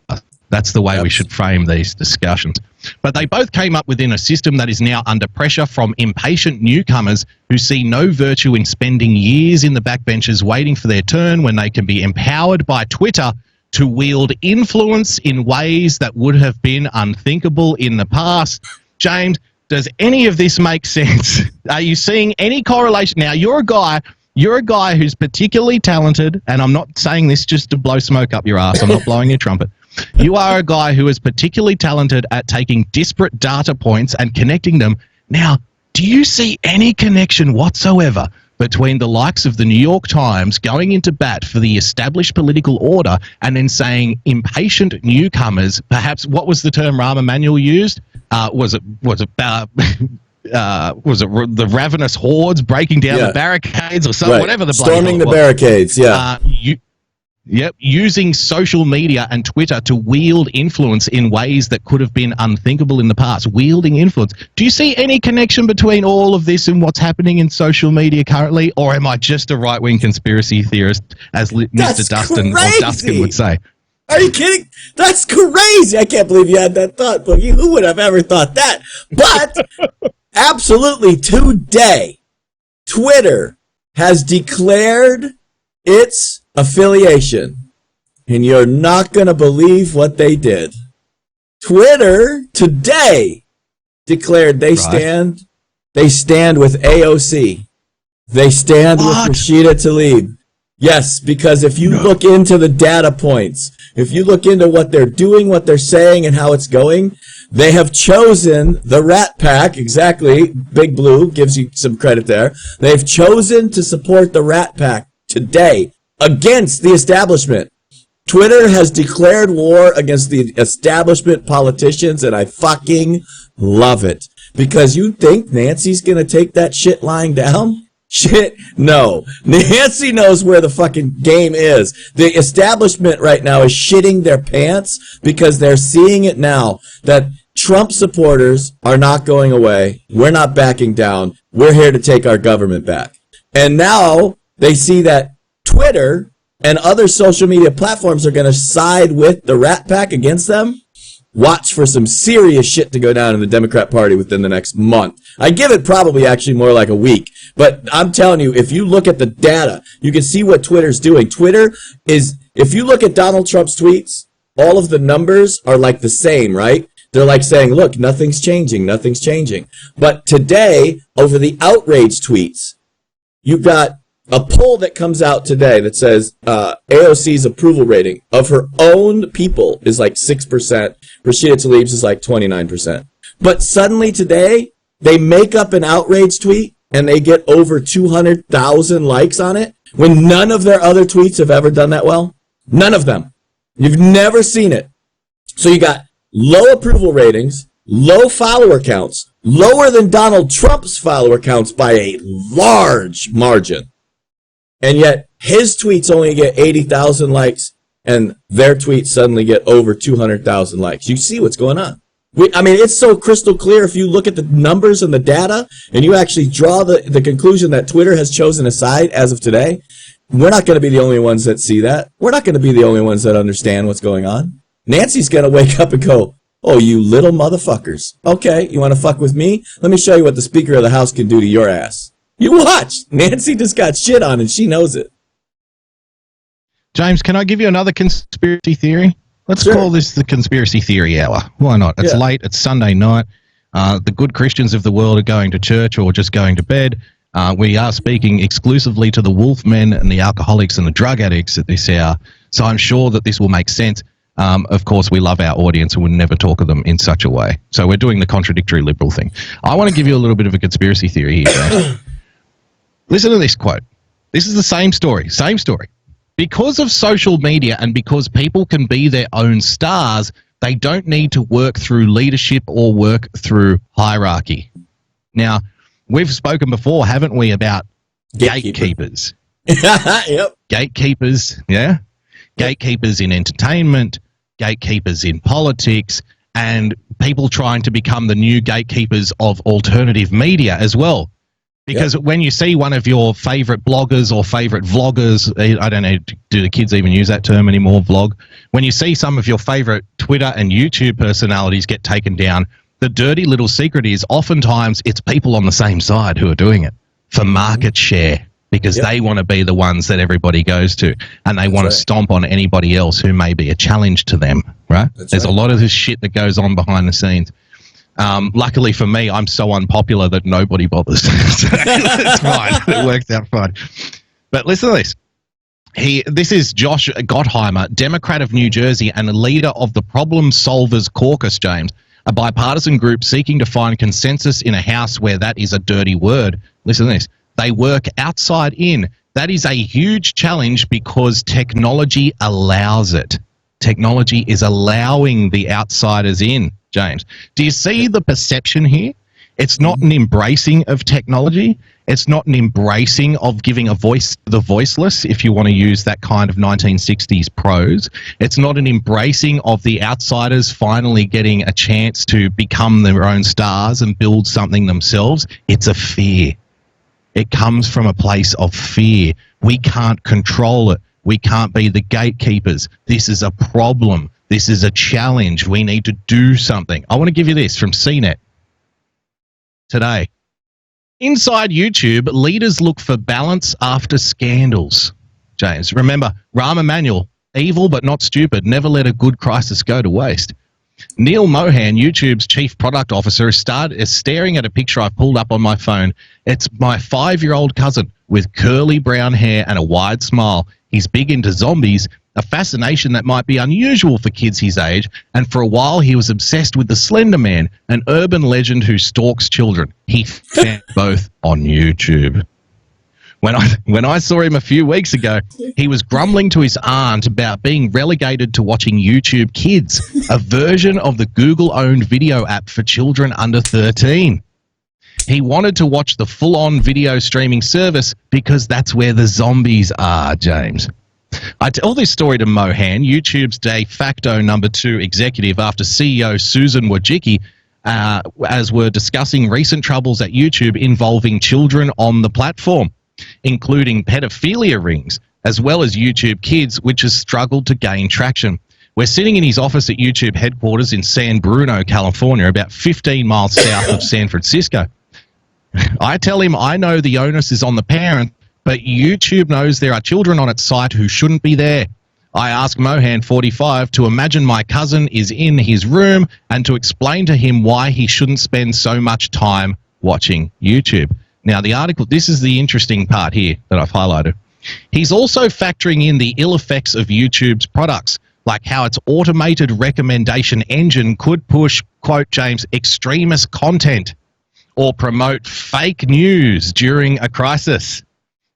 That's the way we should frame these discussions. But they both came up within a system that is now under pressure from impatient newcomers who see no virtue in spending years in the backbenches waiting for their turn when they can be empowered by Twitter to wield influence in ways that would have been unthinkable in the past. James, does any of this make sense? Are you seeing any correlation? Now, you're a guy who's particularly talented, and I'm not saying this just to blow smoke up your ass. I'm not blowing your trumpet. You are a guy who is particularly talented at taking disparate data points and connecting them. Now, do you see any connection whatsoever between the likes of the New York Times going into bat for the established political order and then saying impatient newcomers, perhaps, what was the term Rahm Emanuel used? Was it the ravenous hordes breaking down the barricades or something? Right. Whatever the storming the barricades. Yep, using social media and Twitter to wield influence in ways that could have been unthinkable in the past. Wielding influence. Do you see any connection between all of this and what's happening in social media currently, or am I just a right-wing conspiracy theorist, as Mr. Dustin or Dustin would say? Are you kidding? That's crazy. I can't believe you had that thought, Boogie. Who would have ever thought that? But absolutely today, Twitter has declared its affiliation, and you're not going to believe what they did. Twitter today declared they stand with AOC. They stand with Rashida Tlaib. Yes, because if you look into the data points, if you look into what they're doing, what they're saying, and how it's going, they have chosen the Rat Pack. Exactly. Big Blue gives you some credit there. They've chosen to support the Rat Pack today against the establishment. Twitter has declared war against the establishment politicians, and I fucking love it. Because you think Nancy's going to take that shit lying down? Shit, no. Nancy knows where the fucking game is. The establishment right now is shitting their pants because they're seeing it now that Trump supporters are not going away. We're not backing down. We're here to take our government back. And now they see that Twitter and other social media platforms are going to side with the Rat Pack against them. Watch for some serious shit to go down in the Democrat Party within the next month. I give it probably actually more like a week. But I'm telling you, if you look at the data, you can see what Twitter's doing. Twitter is, if you look at Donald Trump's tweets, all of the numbers are like the same, right? They're like saying, look, nothing's changing, nothing's changing. But today, over the outrage tweets, you've got a poll that comes out today that says AOC's approval rating of her own people is like 6%. Rashida Tlaib's is like 29%. But suddenly today, they make up an outrage tweet and they get over 200,000 likes on it when none of their other tweets have ever done that well. None of them. You've never seen it. So you got low approval ratings, low follower counts, lower than Donald Trump's follower counts by a large margin. And yet his tweets only get 80,000 likes and their tweets suddenly get over 200,000 likes. You see what's going on. I mean, it's so crystal clear if you look at the numbers and the data and you actually draw the conclusion that Twitter has chosen a side as of today. We're not going to be the only ones that see that. We're not going to be the only ones that understand what's going on. Nancy's going to wake up and go, oh, you little motherfuckers. Okay, you want to fuck with me? Let me show you what the Speaker of the House can do to your ass. You watch. Nancy just got shit on and she knows it. James, can I give you another conspiracy theory? Let's call this the conspiracy theory hour. Why not? It's late. It's Sunday night. The good Christians of the world are going to church or just going to bed. We are speaking exclusively to the wolf men and the alcoholics and the drug addicts at this hour. So I'm sure that this will make sense. Of course, we love our audience and would never talk of them in such a way. So we're doing the contradictory liberal thing. I want to give you a little bit of a conspiracy theory here, James. Listen to this quote. This is the same story. Same story. Because of social media and because people can be their own stars, they don't need to work through leadership or work through hierarchy. Now, we've spoken before, haven't we, about gatekeepers? Yep. Gatekeepers, yeah? Gatekeepers in entertainment, gatekeepers in politics, and people trying to become the new gatekeepers of alternative media as well. Because when you see one of your favorite bloggers or favorite vloggers, I don't know, do the kids even use that term anymore, vlog? When you see some of your favorite Twitter and YouTube personalities get taken down, the dirty little secret is oftentimes it's people on the same side who are doing it for market share because they want to be the ones that everybody goes to and they want to stomp on anybody else who may be a challenge to them, right? There's a lot of this shit that goes on behind the scenes. Luckily for me, I'm so unpopular that nobody bothers. So it's fine. It works out fine. But listen to this. This is Josh Gottheimer, Democrat of New Jersey and a leader of the Problem Solvers Caucus, James, a bipartisan group seeking to find consensus in a House where that is a dirty word. Listen to this. They work outside in. That is a huge challenge because technology allows it. Technology is allowing the outsiders in. James, do you see the perception here? It's not an embracing of technology. It's not an embracing of giving a voice to the voiceless, if you want to use that kind of 1960s prose. It's not an embracing of the outsiders finally getting a chance to become their own stars and build something themselves. It's a fear. It comes from a place of fear. We can't control it. We can't be the gatekeepers. This is a problem. This is a challenge. We need to do something. I want to give you this from CNET today. Inside YouTube, leaders look for balance after scandals. James, remember, Rahm Emanuel, evil but not stupid, never let a good crisis go to waste. Neil Mohan, YouTube's chief product officer, is staring at a picture I've pulled up on my phone. It's my 5-year-old cousin with curly brown hair and a wide smile. He's big into zombies, a fascination that might be unusual for kids his age, and for a while he was obsessed with the Slender Man, an urban legend who stalks children. He found both on YouTube. When I saw him a few weeks ago, he was grumbling to his aunt about being relegated to watching YouTube Kids, a version of the Google-owned video app for children under 13. He wanted to watch the full-on video streaming service because that's where the zombies are, James. I tell this story to Mohan, YouTube's de facto number 2 executive, after CEO Susan Wojcicki, as we're discussing recent troubles at YouTube involving children on the platform, including pedophilia rings, as well as YouTube Kids, which has struggled to gain traction. We're sitting in his office at YouTube headquarters in San Bruno, California, about 15 miles south of San Francisco. I tell him I know the onus is on the parent, but YouTube knows there are children on its site who shouldn't be there. I ask Mohan, 45, to imagine my cousin is in his room and to explain to him why he shouldn't spend so much time watching YouTube. Now, the article, this is the interesting part here that I've highlighted. He's also factoring in the ill effects of YouTube's products, like how its automated recommendation engine could push, quote, James, extremist content or promote fake news during a crisis.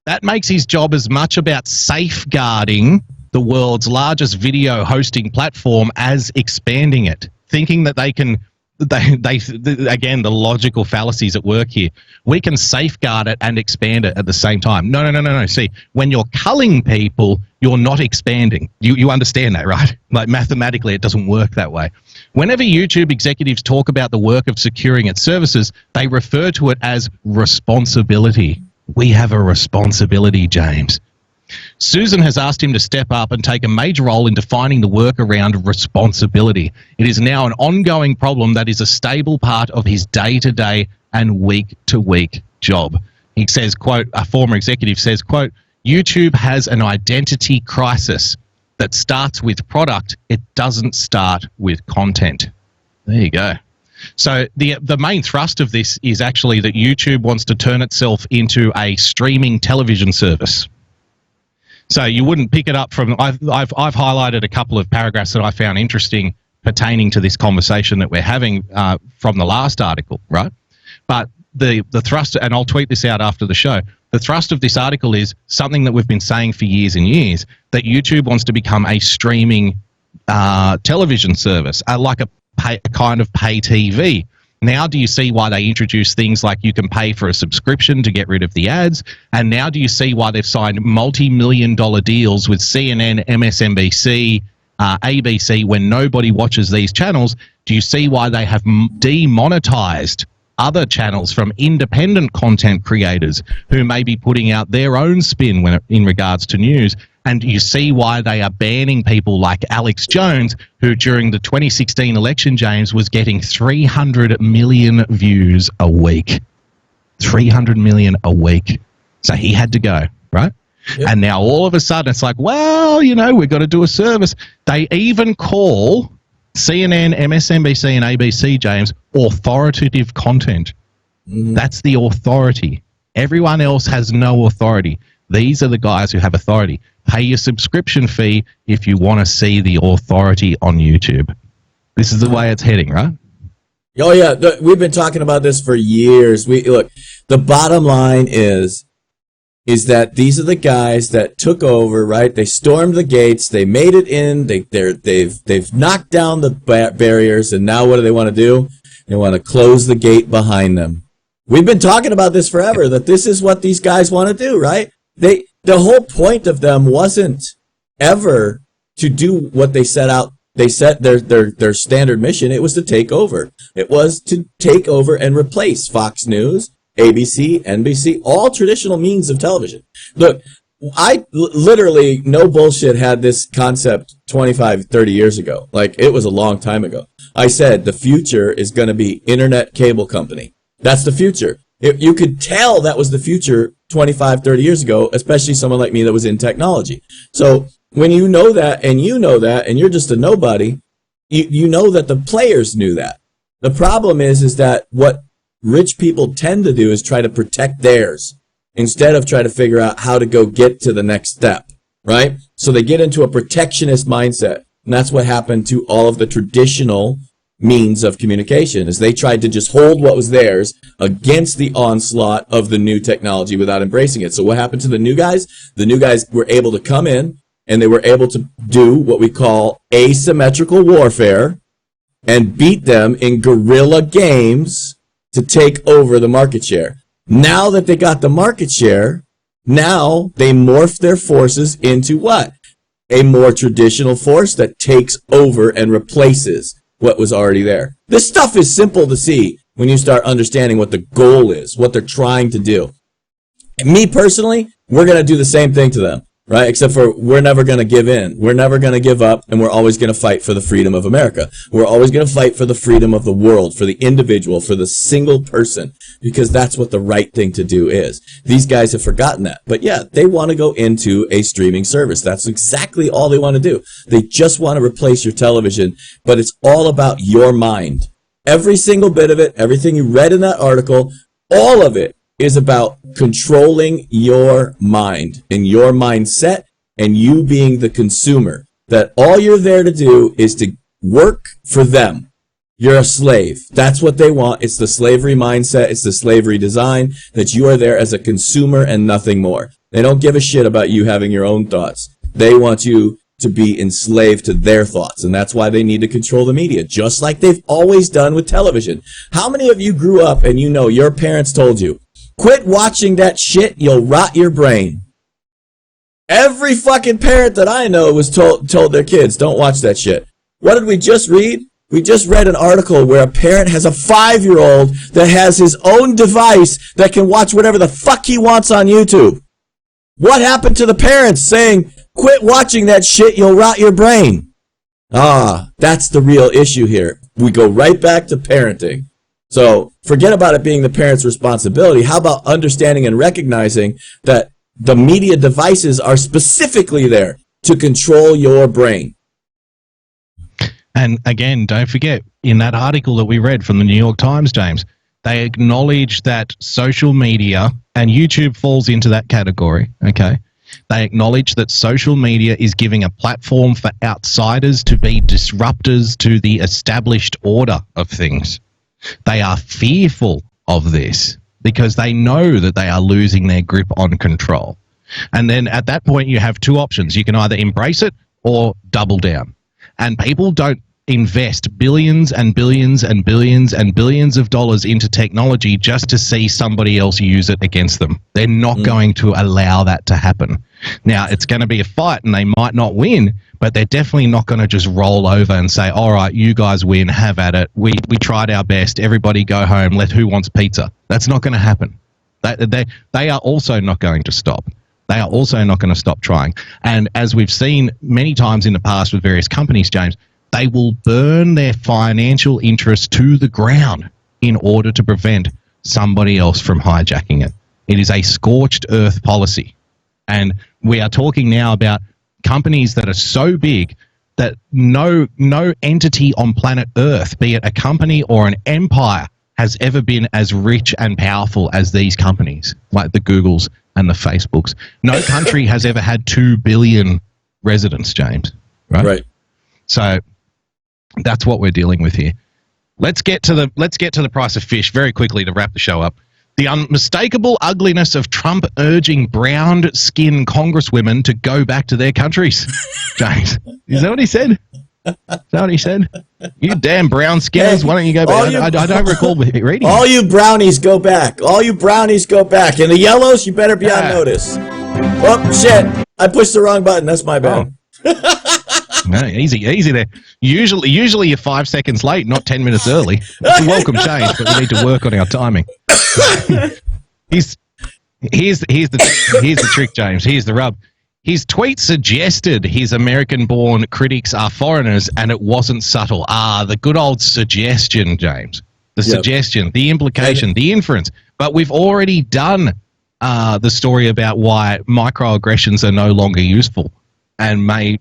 That makes his job as much about safeguarding the world's largest video hosting platform as expanding it, thinking that they can, again, the logical fallacies at work here. We can safeguard it and expand it at the same time. No. See, when you're culling people, you're not expanding. You understand that, right? Like mathematically, it doesn't work that way. Whenever YouTube executives talk about the work of securing its services, they refer to it as responsibility. We have a responsibility, James. Susan has asked him to step up and take a major role in defining the work around responsibility. It is now an ongoing problem that is a stable part of his day-to-day and week-to-week job. He says, quote, a former executive says, quote, YouTube has an identity crisis that starts with product. It doesn't start with content. There you go. So the main thrust of this is actually that YouTube wants to turn itself into a streaming television service. So you wouldn't pick it up from, I've highlighted a couple of paragraphs that I found interesting pertaining to this conversation that we're having from the last article, right? But the thrust, and I'll tweet this out after the show, the thrust of this article is something that we've been saying for years and years, that YouTube wants to become a streaming television service, like a kind of pay TV. Now do you see why they introduce things like you can pay for a subscription to get rid of the ads? And now do you see why they've signed multi-million-dollar deals with CNN, MSNBC, ABC when nobody watches these channels? Do you see why they have demonetized other channels from independent content creators who may be putting out their own spin in regards to news? And you see why they are banning people like Alex Jones, who during the 2016 election, James, was getting 300 million views a week. 300 million a week. So he had to go, right? Yep. And now all of a sudden it's like, well, you know, we've got to do a service. They even call CNN, MSNBC, and ABC, James, authoritative content. That's the authority. Everyone else has no authority. These are the guys who have authority. Pay your subscription fee if you want to see the authority on YouTube. This is the way it's heading, right? Oh, yeah. We've been talking about this for years. Look, the bottom line is that these are the guys that took over, right? They stormed the gates. They made it in. They've knocked down the barriers. And now what do they want to do? They want to close the gate behind them. We've been talking about this forever, that this is what these guys want to do, right? The whole point of them wasn't ever to do what they set out. They set their standard mission. It was to take over. It was to take over and replace Fox News, ABC, NBC, all traditional means of television. Look, I literally, no bullshit, had this concept 25, 30 years ago. Like, it was a long time ago. I said the future is going to be internet cable company. That's the future. You could tell that was the future 25, 30 years ago, especially someone like me that was in technology. So when you know that, and you're just a nobody, you know that the players knew that. The problem is that what rich people tend to do is try to protect theirs instead of try to figure out how to go get to the next step, right? So they get into a protectionist mindset. And that's what happened to all of the traditional means of communication, is they tried to just hold what was theirs against the onslaught of the new technology without embracing it. So what happened to the new guys? The new guys were able to come in and they were able to do what we call asymmetrical warfare and beat them in guerrilla games to take over the market share. Now that they got the market share, now they morph their forces into what? A more traditional force that takes over and replaces what was already there. This stuff is simple to see when you start understanding what the goal is, what they're trying to do. And me personally, we're going to do the same thing to them, right? Except for we're never going to give in. We're never going to give up, and we're always going to fight for the freedom of America. We're always going to fight for the freedom of the world, for the individual, for the single person, because that's what the right thing to do is. These guys have forgotten that. But yeah, they want to go into a streaming service. That's exactly all they want to do. They just want to replace your television, but it's all about your mind. Every single bit of it, everything you read in that article, all of it is about controlling your mind and your mindset and you being the consumer. That all you're there to do is to work for them. You're a slave. That's what they want. It's the slavery mindset. It's the slavery design, that you are there as a consumer and nothing more. They don't give a shit about you having your own thoughts. They want you to be enslaved to their thoughts, and that's why they need to control the media, just like they've always done with television. How many of you grew up and you know your parents told you, quit watching that shit, you'll rot your brain? Every fucking parent that I know was told their kids, don't watch that shit. What did we just read? We just read an article where a parent has a 5-year-old that has his own device that can watch whatever the fuck he wants on YouTube. What happened to the parents saying, quit watching that shit, you'll rot your brain? That's the real issue here. We go right back to parenting. So forget about it being the parent's responsibility. How about understanding and recognizing that the media devices are specifically there to control your brain? And again, don't forget, in that article that we read from the New York Times, James, they acknowledge that social media, and YouTube falls into that category, okay? They acknowledge that social media is giving a platform for outsiders to be disruptors to the established order of things. They are fearful of this because they know that they are losing their grip on control. And then at that point, you have two options. You can either embrace it or double down. And people don't invest billions and billions and billions and billions of dollars into technology just to see somebody else use it against them. They're not going to allow that to happen. Now, it's going to be a fight and they might not win, but they're definitely not going to just roll over and say, all right, you guys win, have at it. We tried our best. Everybody go home. Who wants pizza? That's not going to happen. They are also not going to stop. They are also not going to stop trying. And as we've seen many times in the past with various companies, James, they will burn their financial interests to the ground in order to prevent somebody else from hijacking it. It is a scorched earth policy. And we are talking now about companies that are so big that no entity on planet Earth, be it a company or an empire, has ever been as rich and powerful as these companies, like the Googles and the Facebooks. No country has ever had 2 billion residents, James. Right. So that's what we're dealing with here. Let's get to the price of fish very quickly to wrap the show up. The unmistakable ugliness of Trump urging brown-skinned congresswomen to go back to their countries. James, is that what he said? that what he said? You damn brown skinners, why don't you go back? I don't recall reading All you brownies go back. All you brownies go back. And the yellows, you better be on notice. Oh, shit. I pushed the wrong button. That's my bad. No, easy there. Usually you're 5 seconds late, not 10 minutes early. It's a welcome change, but we need to work on our timing. Here's the trick, James. Here's the rub. His tweet suggested his American-born critics are foreigners, and it wasn't subtle. The good old suggestion, James. The suggestion, the implication, the inference. But we've already done the story about why microaggressions are no longer useful and may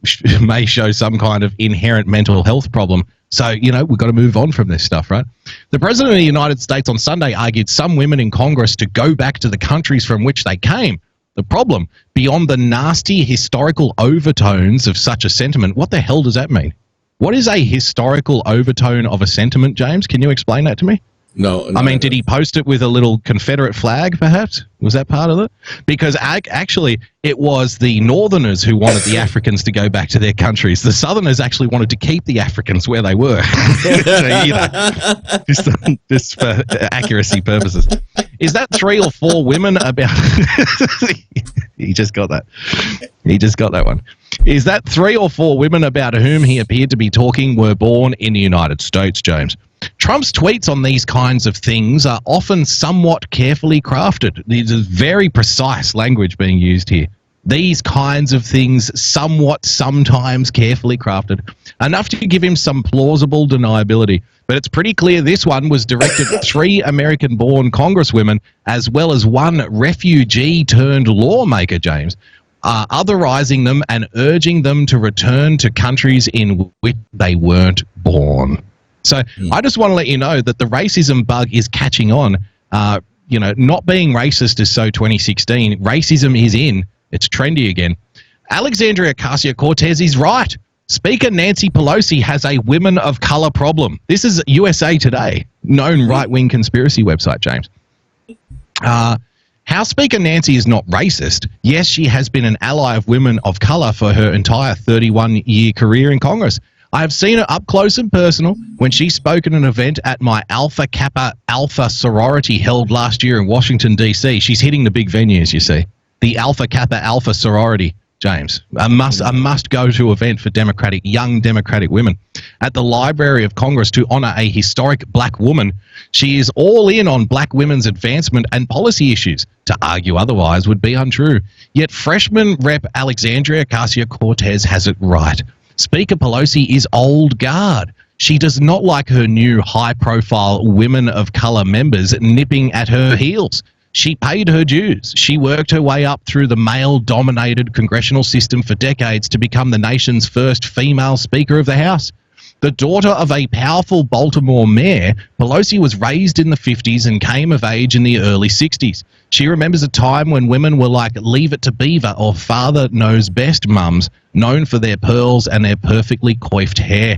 show some kind of inherent mental health problem. So, we've got to move on from this stuff, right? The President of the United States on Sunday argued some women in Congress to go back to the countries from which they came. The problem, beyond the nasty historical overtones of such a sentiment, what the hell does that mean? What is a historical overtone of a sentiment, James? Can you explain that to me? No. I mean, did he post it with a little Confederate flag, perhaps? Was that part of it? Because actually, it was the Northerners who wanted the Africans to go back to their countries. The Southerners actually wanted to keep the Africans where they were. Just for accuracy purposes. Is that 3 or 4 women about... He just got that. He just got that one. Is that 3 or 4 women about whom he appeared to be talking were born in the United States, James? Trump's tweets on these kinds of things are often somewhat carefully crafted. There's very precise language being used here. These kinds of things sometimes carefully crafted, enough to give him some plausible deniability. But it's pretty clear this one was directed at 3 American-born congresswomen as well as 1 refugee-turned-lawmaker, James, otherizing them and urging them to return to countries in which they weren't born. So I just want to let you know that the racism bug is catching on. Not being racist is so 2016. Racism is in. It's trendy again. Alexandria Ocasio-Cortez is right. Speaker Nancy Pelosi has a women of color problem. This is USA Today, known right-wing conspiracy website, James. House Speaker Nancy is not racist. Yes, she has been an ally of women of color for her entire 31-year career in Congress. I have seen her up close and personal when she spoke at an event at my Alpha Kappa Alpha sorority held last year in Washington, D.C. She's hitting the big venues, you see. The Alpha Kappa Alpha sorority, James. A must-go-to event for young Democratic women. At the Library of Congress to honor a historic black woman, she is all in on black women's advancement and policy issues. To argue otherwise would be untrue. Yet freshman Rep. Alexandria Ocasio-Cortez has it right. Speaker Pelosi is old guard. She does not like her new high-profile women of color members nipping at her heels. She paid her dues. She worked her way up through the male-dominated congressional system for decades to become the nation's first female Speaker of the House. The daughter of a powerful Baltimore mayor, Pelosi was raised in the 50s and came of age in the early 60s. She remembers a time when women were like Leave It to Beaver or Father Knows Best mums, known for their pearls and their perfectly coiffed hair.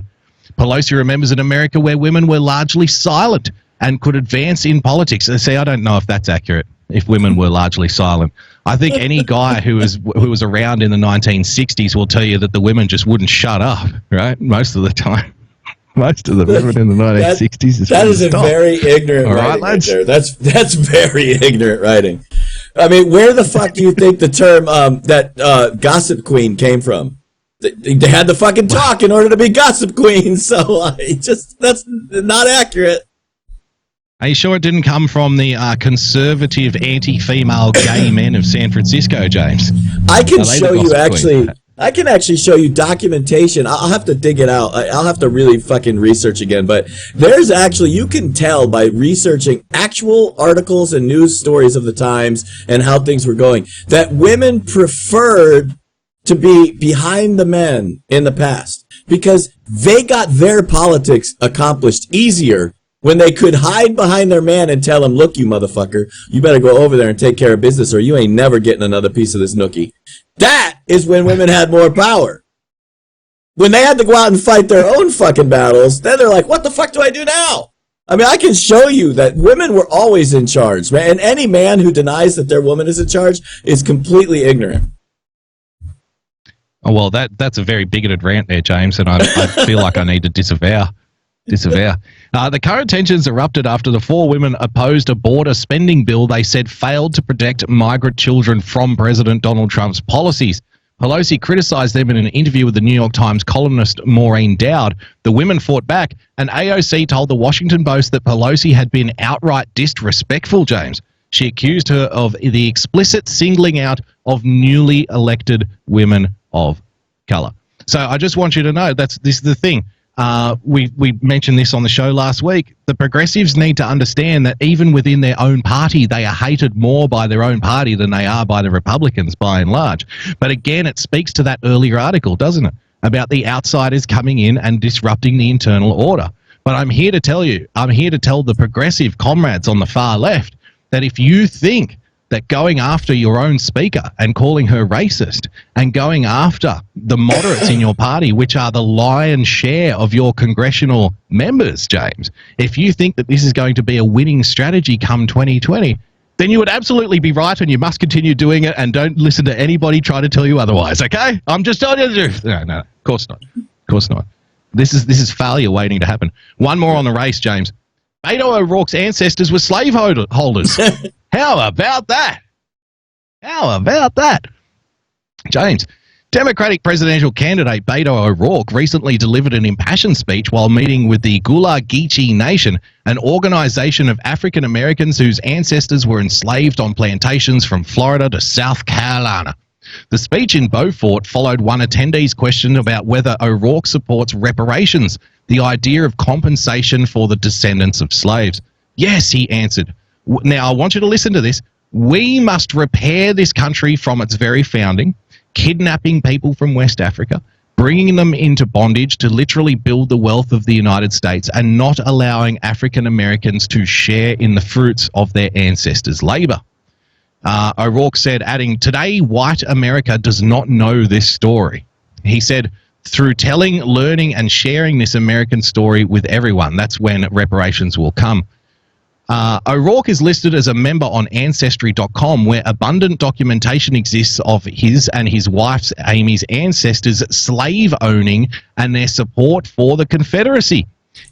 Pelosi remembers an America where women were largely silent and could advance in politics. See, I don't know if that's accurate, if women were largely silent. I think any guy who was around in the 1960s will tell you that the women just wouldn't shut up, right? Most of the time. Most of the women in the 1960s. That is a very ignorant writing right there. That's very ignorant writing. I mean, where the fuck do you think the term that gossip queen came from? They had to fucking talk in order to be gossip queen, so that's not accurate. Are you sure it didn't come from the conservative anti-female gay men of San Francisco, James? I can show you actually. I can actually show you documentation. I'll have to dig it out. I'll have to really fucking research again. But there's actually, you can tell by researching actual articles and news stories of the times and how things were going, that women preferred to be behind the men in the past because they got their politics accomplished easier when they could hide behind their man and tell him, look, you motherfucker, you better go over there and take care of business or you ain't never getting another piece of this nookie. That is when women had more power. When they had to go out and fight their own fucking battles, then they're like, what the fuck do I do now? I mean, I can show you that women were always in charge, man. And any man who denies that their woman is in charge is completely ignorant. Oh, well, that's a very bigoted rant there, James, and I feel like I need to disavow. The current tensions erupted after the four women opposed a border spending bill they said failed to protect migrant children from President Donald Trump's policies. Pelosi criticized them in an interview with the New York Times columnist Maureen Dowd. The women fought back, and AOC told the Washington Post that Pelosi had been outright disrespectful, James. She accused her of the explicit singling out of newly elected women of color. So I just want you to know this is the thing. We mentioned this on the show last week. The progressives need to understand that even within their own party, they are hated more by their own party than they are by the Republicans by and large. But again, it speaks to that earlier article, doesn't it? About the outsiders coming in and disrupting the internal order. But I'm here to tell the progressive comrades on the far left that if you think that going after your own speaker and calling her racist and going after the moderates in your party, which are the lion's share of your congressional members, James, if you think that this is going to be a winning strategy come 2020, then you would absolutely be right and you must continue doing it, and don't listen to anybody try to tell you otherwise, okay? I'm just telling you the truth. No, of course not. Of course not. This is failure waiting to happen. One more on the race, James. Beto O'Rourke's ancestors were slaveholders. How about that? How about that? James, Democratic presidential candidate Beto O'Rourke recently delivered an impassioned speech while meeting with the Gullah Geechee Nation, an organization of African Americans whose ancestors were enslaved on plantations from Florida to South Carolina. The speech in Beaufort followed one attendee's question about whether O'Rourke supports reparations, the idea of compensation for the descendants of slaves. Yes, he answered. Now, I want you to listen to this. We must repair this country from its very founding, kidnapping people from West Africa, bringing them into bondage to literally build the wealth of the United States, and not allowing African Americans to share in the fruits of their ancestors' labor. O'Rourke said, adding, "Today, white America does not know this story." He said, "Through telling, learning, and sharing this American story with everyone, that's when reparations will come." O'Rourke is listed as a member on Ancestry.com, where abundant documentation exists of his and his wife's Amy's ancestors' slave owning and their support for the Confederacy.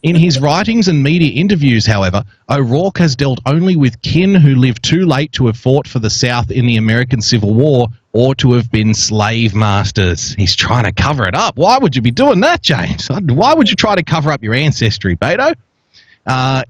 In his writings and media interviews, however, O'Rourke has dealt only with kin who lived too late to have fought for the South in the American Civil War or to have been slave masters. He's trying to cover it up. Why would you be doing that, James? Why would you try to cover up your ancestry, Beto?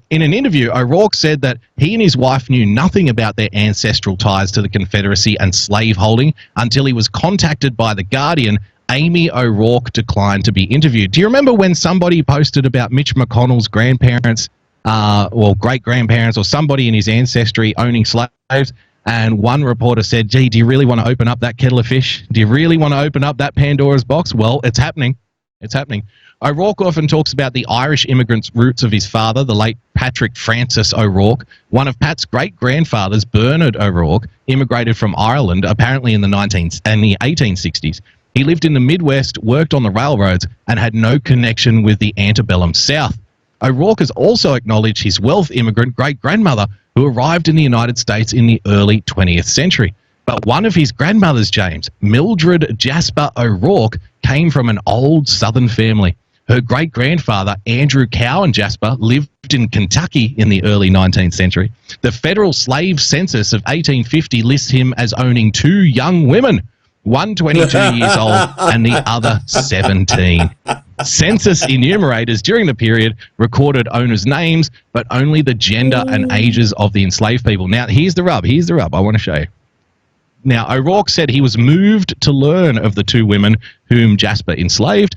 In an interview, O'Rourke said that he and his wife knew nothing about their ancestral ties to the Confederacy and slaveholding until he was contacted by The Guardian. Amy O'Rourke declined to be interviewed. Do you remember when somebody posted about Mitch McConnell's grandparents, great-grandparents, or somebody in his ancestry owning slaves? And one reporter said, "Gee, do you really want to open up that kettle of fish? Do you really want to open up that Pandora's box?" Well, it's happening. It's happening. O'Rourke often talks about the Irish immigrant roots of his father, the late Patrick Francis O'Rourke. One of Pat's great-grandfathers, Bernard O'Rourke, immigrated from Ireland, apparently in the 1860s. He lived in the Midwest, worked on the railroads, and had no connection with the antebellum South. O'Rourke has also acknowledged his wealth immigrant great-grandmother, who arrived in the United States in the early 20th century. But one of his grandmothers, James, Mildred Jasper O'Rourke, came from an old Southern family. Her great-grandfather, Andrew Cowan Jasper, lived in Kentucky in the early 19th century. The federal slave census of 1850 lists him as owning two young women, one 22 years old and the other 17. Census enumerators during the period recorded owners' names, but only the gender and ages of the enslaved people. Now, here's the rub. Here's the rub I want to show you. Now, O'Rourke said he was moved to learn of the two women whom Jasper enslaved.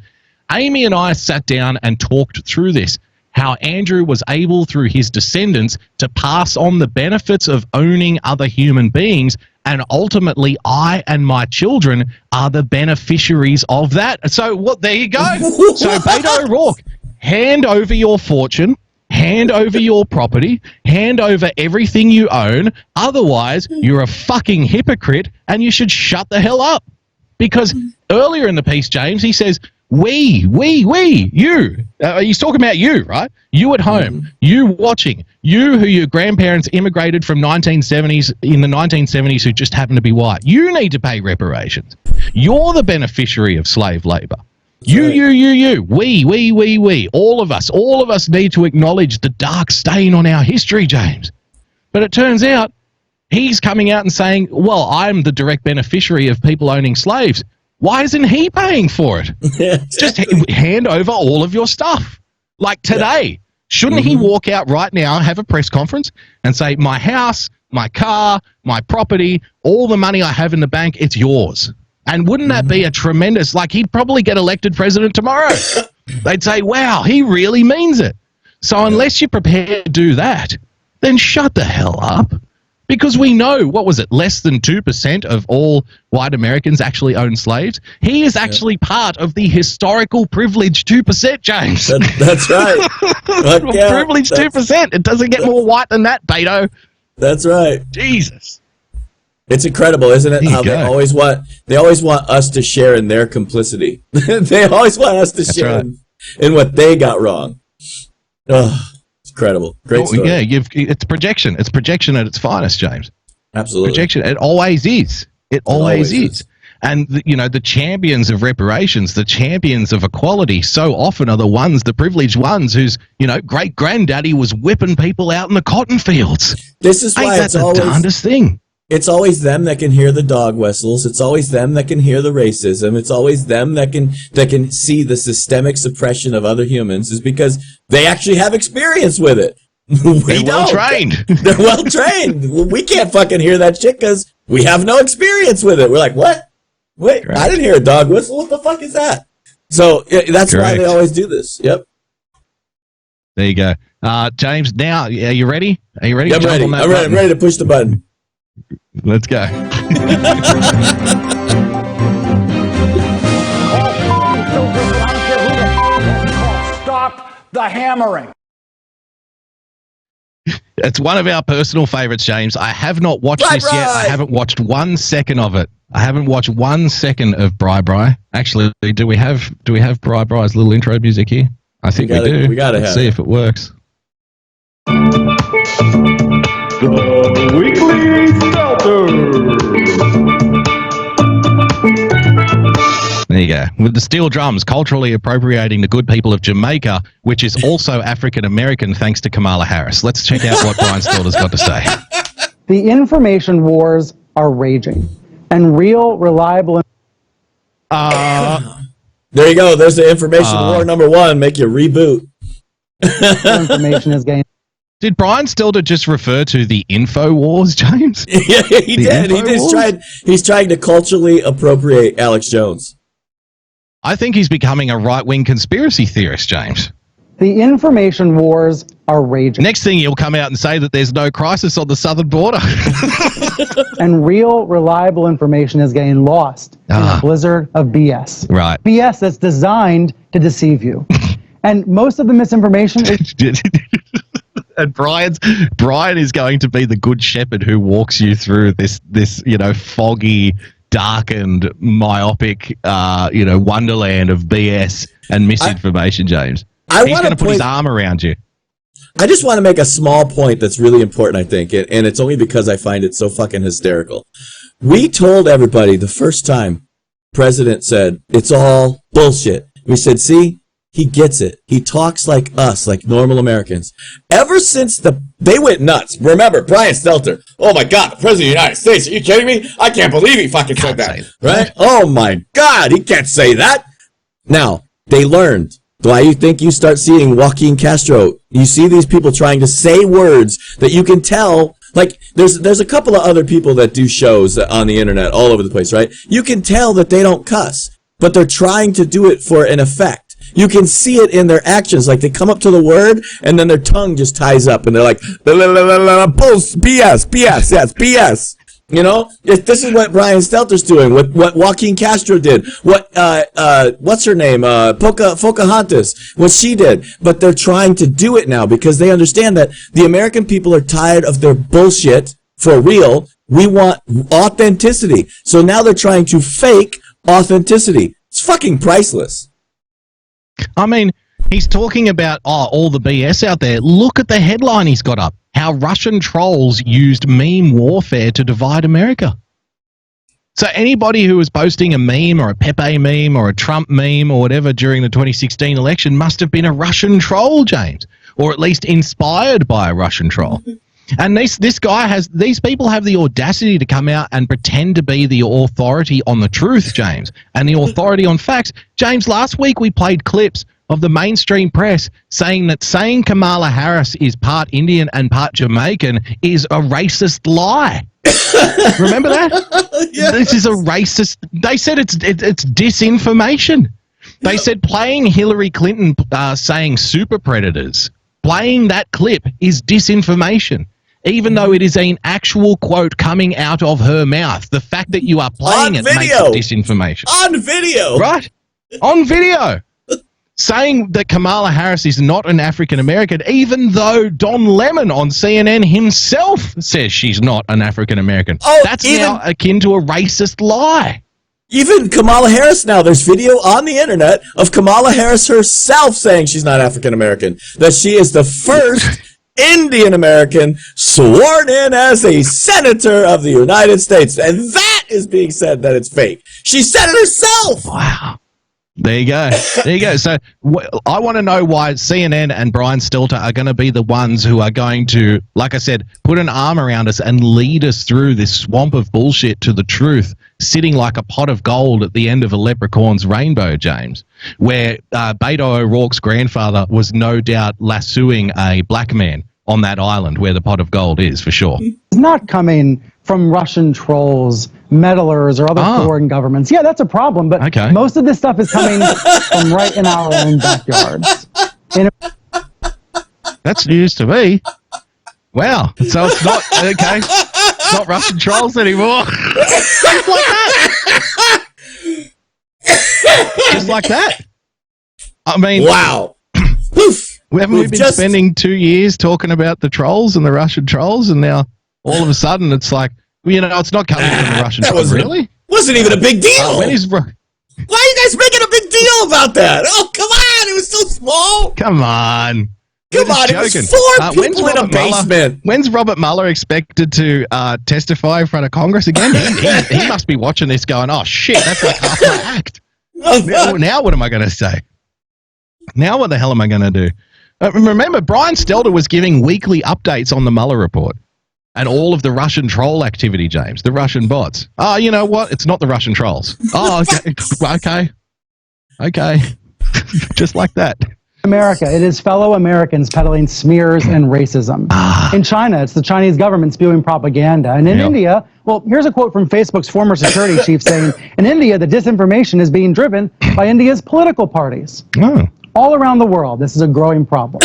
Amy and I sat down and talked through this, how Andrew was able, through his descendants, to pass on the benefits of owning other human beings, and ultimately I and my children are the beneficiaries of that. So, there you go. So, Beto O'Rourke, hand over your fortune, hand over your property, hand over everything you own. Otherwise, you're a fucking hypocrite and you should shut the hell up. Because earlier in the piece, James, he says, you. He's talking about you, right? You at home, you watching, you who your grandparents immigrated from 1970s in the 1970s who just happened to be white. You need to pay reparations. You're the beneficiary of slave labor. You. We. All of us need to acknowledge the dark stain on our history, James. But it turns out he's coming out and saying, well, I'm the direct beneficiary of people owning slaves. Why isn't he paying for it? Just hand over all of your stuff. Like today. Shouldn't he walk out right now, have a press conference and say, my house, my car, my property, all the money I have in the bank, it's yours. And wouldn't that be a tremendous, like he'd probably get elected president tomorrow. They'd say, wow, he really means it. So unless you're prepared to do that, then shut the hell up. Because we know, what was it, less than 2% of all white Americans actually own slaves? He is actually part of the historical privileged 2%, James. That's right. Privileged 2%. It doesn't get more white than that, Beto. That's right. Jesus. It's incredible, isn't it? How they always want us to share in their complicity. They always want us to share in what they got wrong. Oh, it's incredible. Great story. Yeah, it's projection. It's projection at its finest, James. Absolutely. Projection. It always is. It always is. And, the champions of reparations, the champions of equality so often are the ones, the privileged ones whose, great-granddaddy was whipping people out in the cotton fields. This is why that's the darndest thing. It's always them that can hear the dog whistles. It's always them that can hear the racism. It's always them that can see the systemic suppression of other humans, is because they actually have experience with it. They're well trained. They're well trained. We can't fucking hear that shit because we have no experience with it. We're like, what? Wait, correct. I didn't hear a dog whistle. What the fuck is that? So that's why they always do this. Yep. There you go. James, now, are you ready? Are you ready? Yeah, I'm ready to push the button. Let's go. Stop the hammering. It's one of our personal favorites, James. I have not watched this yet. I haven't watched 1 second of it. I haven't watched 1 second of Bri. Actually, do we have Bri's little intro music here? I think we do. We gotta see if it works. The Weekly Stelter. There you go. With the steel drums, culturally appropriating the good people of Jamaica, which is also African American thanks to Kamala Harris. Let's check out what Brian Stelter's got to say. The information wars are raging, and real, reliable... There you go. There's the information war number 1. Make you reboot. Information is getting... Did Brian Stelter just refer to the info wars, James? Yeah, he did. He's trying to culturally appropriate Alex Jones. I think he's becoming a right-wing conspiracy theorist, James. The information wars are raging. Next thing he'll come out and say that there's no crisis on the southern border. And real, reliable information is getting lost in a blizzard of BS. Right. BS that's designed to deceive you. And most of the misinformation is... And Brian is going to be the good shepherd who walks you through this foggy, darkened, myopic, wonderland of BS and misinformation, James. He's going to put his arm around you. I just want to make a small point that's really important, I think, and it's only because I find it so fucking hysterical. We told everybody the first time President said, it's all bullshit. We said, see? He gets it. He talks like us, like normal Americans. Ever since they went nuts. Remember, Brian Stelter. Oh my God, the President of the United States. Are you kidding me? I can't believe he fucking said that. Right? Oh my God, he can't say that. Now, they learned. Why you think you start seeing Joaquin Castro? You see these people trying to say words that you can tell. Like, there's a couple of other people that do shows on the internet all over the place, right? You can tell that they don't cuss, but they're trying to do it for an effect. You can see it in their actions. Like, they come up to the word, and then their tongue just ties up, and they're like, BS, yes, BS. You know, this is what Brian Stelter's doing, what Joaquin Castro did, what's her name, Pocahontas, what she did. But they're trying to do it now because they understand that the American people are tired of their bullshit for real. We want authenticity. So now they're trying to fake authenticity. It's fucking priceless. I mean, he's talking about, all the BS out there. Look at the headline he's got up. How Russian trolls used meme warfare to divide America. So anybody who was posting a meme or a Pepe meme or a Trump meme or whatever during the 2016 election must have been a Russian troll, James, or at least inspired by a Russian troll. And these people have the audacity to come out and pretend to be the authority on the truth, James, and the authority on facts. James, last week we played clips of the mainstream press saying Kamala Harris is part Indian and part Jamaican is a racist lie. Remember that? Yes. This is a racist. They said it's disinformation. They said playing Hillary Clinton saying super predators, playing that clip is disinformation, even though it is an actual quote coming out of her mouth. The fact that you are playing it makes it disinformation. On video. Right? On video. Saying that Kamala Harris is not an African American, even though Don Lemon on CNN himself says she's not an African American. That's now akin to a racist lie. Even Kamala Harris now, there's video on the internet of Kamala Harris herself saying she's not African American, that she is the first Indian American sworn in as a senator of the United States. And that is being said that it's fake. She said it herself. Wow. There you go. There you go. So I want to know why CNN and Brian Stelter are going to be the ones who are going to, like I said, put an arm around us and lead us through this swamp of bullshit to the truth, sitting like a pot of gold at the end of a leprechaun's rainbow, James, where Beto O'Rourke's grandfather was no doubt lassoing a black man on that island where the pot of gold is, for sure. It's not coming from Russian trolls, meddlers, or other foreign governments. Yeah, that's a problem, but most of this stuff is coming from right in our own backyards. That's news to me. Wow. So it's not, okay, it's not Russian trolls anymore. Just like that. Just like that. I mean, wow. Poof. Haven't we been spending 2 years talking about the trolls and the Russian trolls, and now all of a sudden it's like, you know, it's not coming from the Russian trolls. Really? Wasn't even a big deal. Why are you guys making a big deal about that? Oh, come on. It was so small. Come on. Come on. It was 4 people in a basement. When's Robert Mueller expected to testify in front of Congress again? He must be watching this going, oh, shit, that's like half my act. Now what am I going to say? Now what the hell am I going to do? Remember, Brian Stelter was giving weekly updates on the Mueller report and all of the Russian troll activity, James, the Russian bots. Oh, you know what? It's not the Russian trolls. Oh, okay. Okay. Just like that. America, it is fellow Americans peddling smears and racism. In China, it's the Chinese government spewing propaganda. And in India, well, here's a quote from Facebook's former security chief saying, in India, the disinformation is being driven by India's political parties. All around the world, this is a growing problem.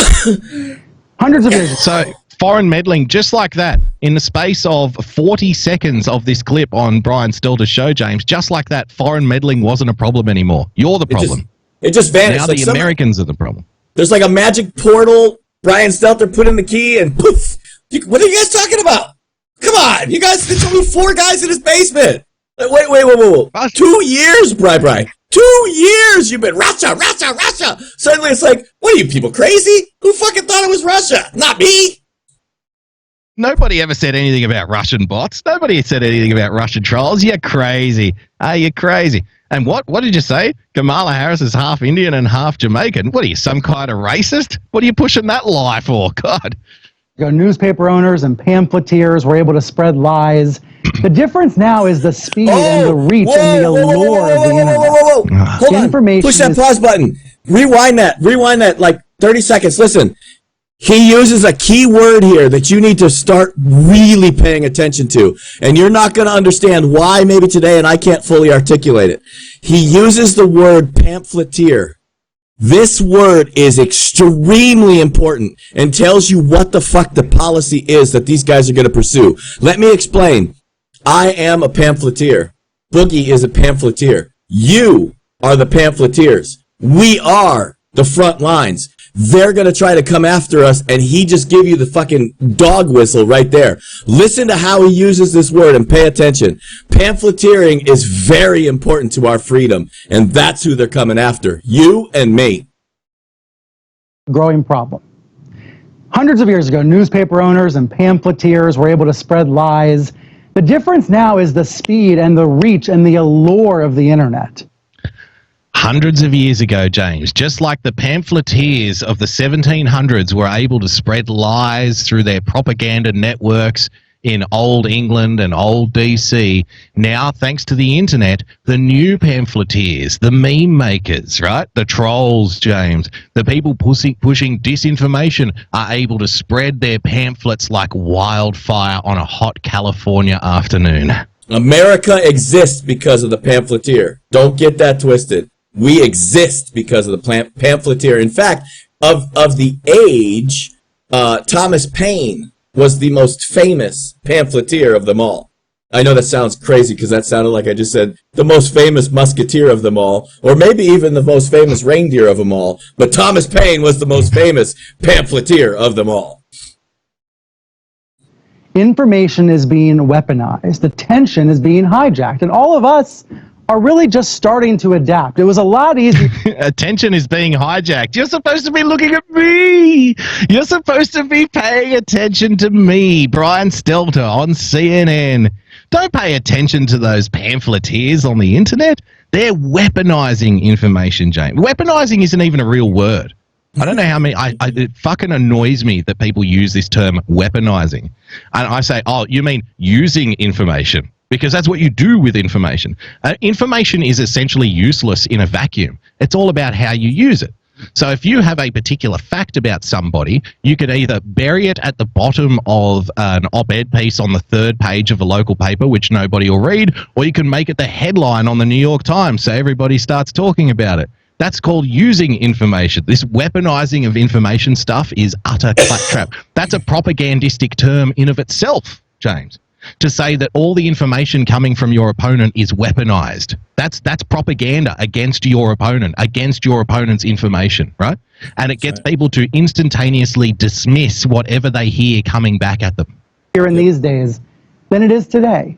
Hundreds of years. So, foreign meddling, just like that, in the space of 40 seconds of this clip on Brian Stelter's show, James, just like that, foreign meddling wasn't a problem anymore. You're the problem. It just vanished. Now the Americans are the problem. There's like a magic portal. Brian Stelter put in the key and poof. What are you guys talking about? Come on. You guys, there's only 4 guys in his basement. Wait. 2 years, Brian. 2 years you've been Russia. Suddenly it's like, what are you people crazy? Who fucking thought it was Russia? Not me. Nobody ever said anything about Russian bots. Nobody said anything about Russian trolls. You're crazy. You're crazy. And what did you say? Kamala Harris is half Indian and half Jamaican. What are you, some kind of racist? What are you pushing that lie for? God. Newspaper owners and pamphleteers were able to spread lies. The difference now is the speed and the reach and the allure of the internet. Hold on. Push that pause button. Rewind that like 30 seconds. Listen. He uses a key word here that you need to start really paying attention to. And you're not going to understand why maybe today, and I can't fully articulate it. He uses the word pamphleteer. This word is extremely important and tells you what the fuck the policy is that these guys are going to pursue. Let me explain. I am a pamphleteer. Boogie is a pamphleteer. You are the pamphleteers. We are the front lines. They're going to try to come after us, and he just gave you the fucking dog whistle right there. Listen to how he uses this word and pay attention. Pamphleteering is very important to our freedom, and that's who they're coming after. You and me. growing problem. Hundreds of years ago, newspaper owners and pamphleteers were able to spread lies. The difference now is the speed and the reach and the allure of the internet. Hundreds of years ago, James, just like the pamphleteers of the 1700s were able to spread lies through their propaganda networks in old England and old DC, now, thanks to the internet, the new pamphleteers, the meme makers, right? The trolls, James, the people pushing disinformation are able to spread their pamphlets like wildfire on a hot California afternoon. America exists because of the pamphleteer. Don't get that twisted. We exist because of the pamphleteer. In fact, of the age, Thomas Paine was the most famous pamphleteer of them all. I know that sounds crazy because that sounded like I just said the most famous musketeer of them all, or maybe even the most famous reindeer of them all, but Thomas Paine was the most famous pamphleteer of them all. Information is being weaponized. Attention is being hijacked. And all of us are really just starting to adapt. It was a lot easier. Attention is being hijacked. You're supposed to be looking at me. You're supposed to be paying attention to me, Brian Stelter on CNN. Don't pay attention to those pamphleteers on the internet. They're weaponizing information, James. Weaponizing isn't even a real word. I don't know how many. It fucking annoys me that people use this term weaponizing. And I say, oh, you mean using information? Because that's what you do with information. Information is essentially useless in a vacuum. It's all about how you use it. So if you have a particular fact about somebody, you could either bury it at the bottom of an op-ed piece on the third page of a local paper, which nobody will read, or you can make it the headline on the New York Times so everybody starts talking about it. That's called using information. This weaponizing of information stuff is utter claptrap. That's a propagandistic term in of itself, James. To say that all the information coming from your opponent is weaponized. That's propaganda against your opponent, against your opponent's information, right? And it gets people to instantaneously dismiss whatever they hear coming back at them. Here in these days than it is today.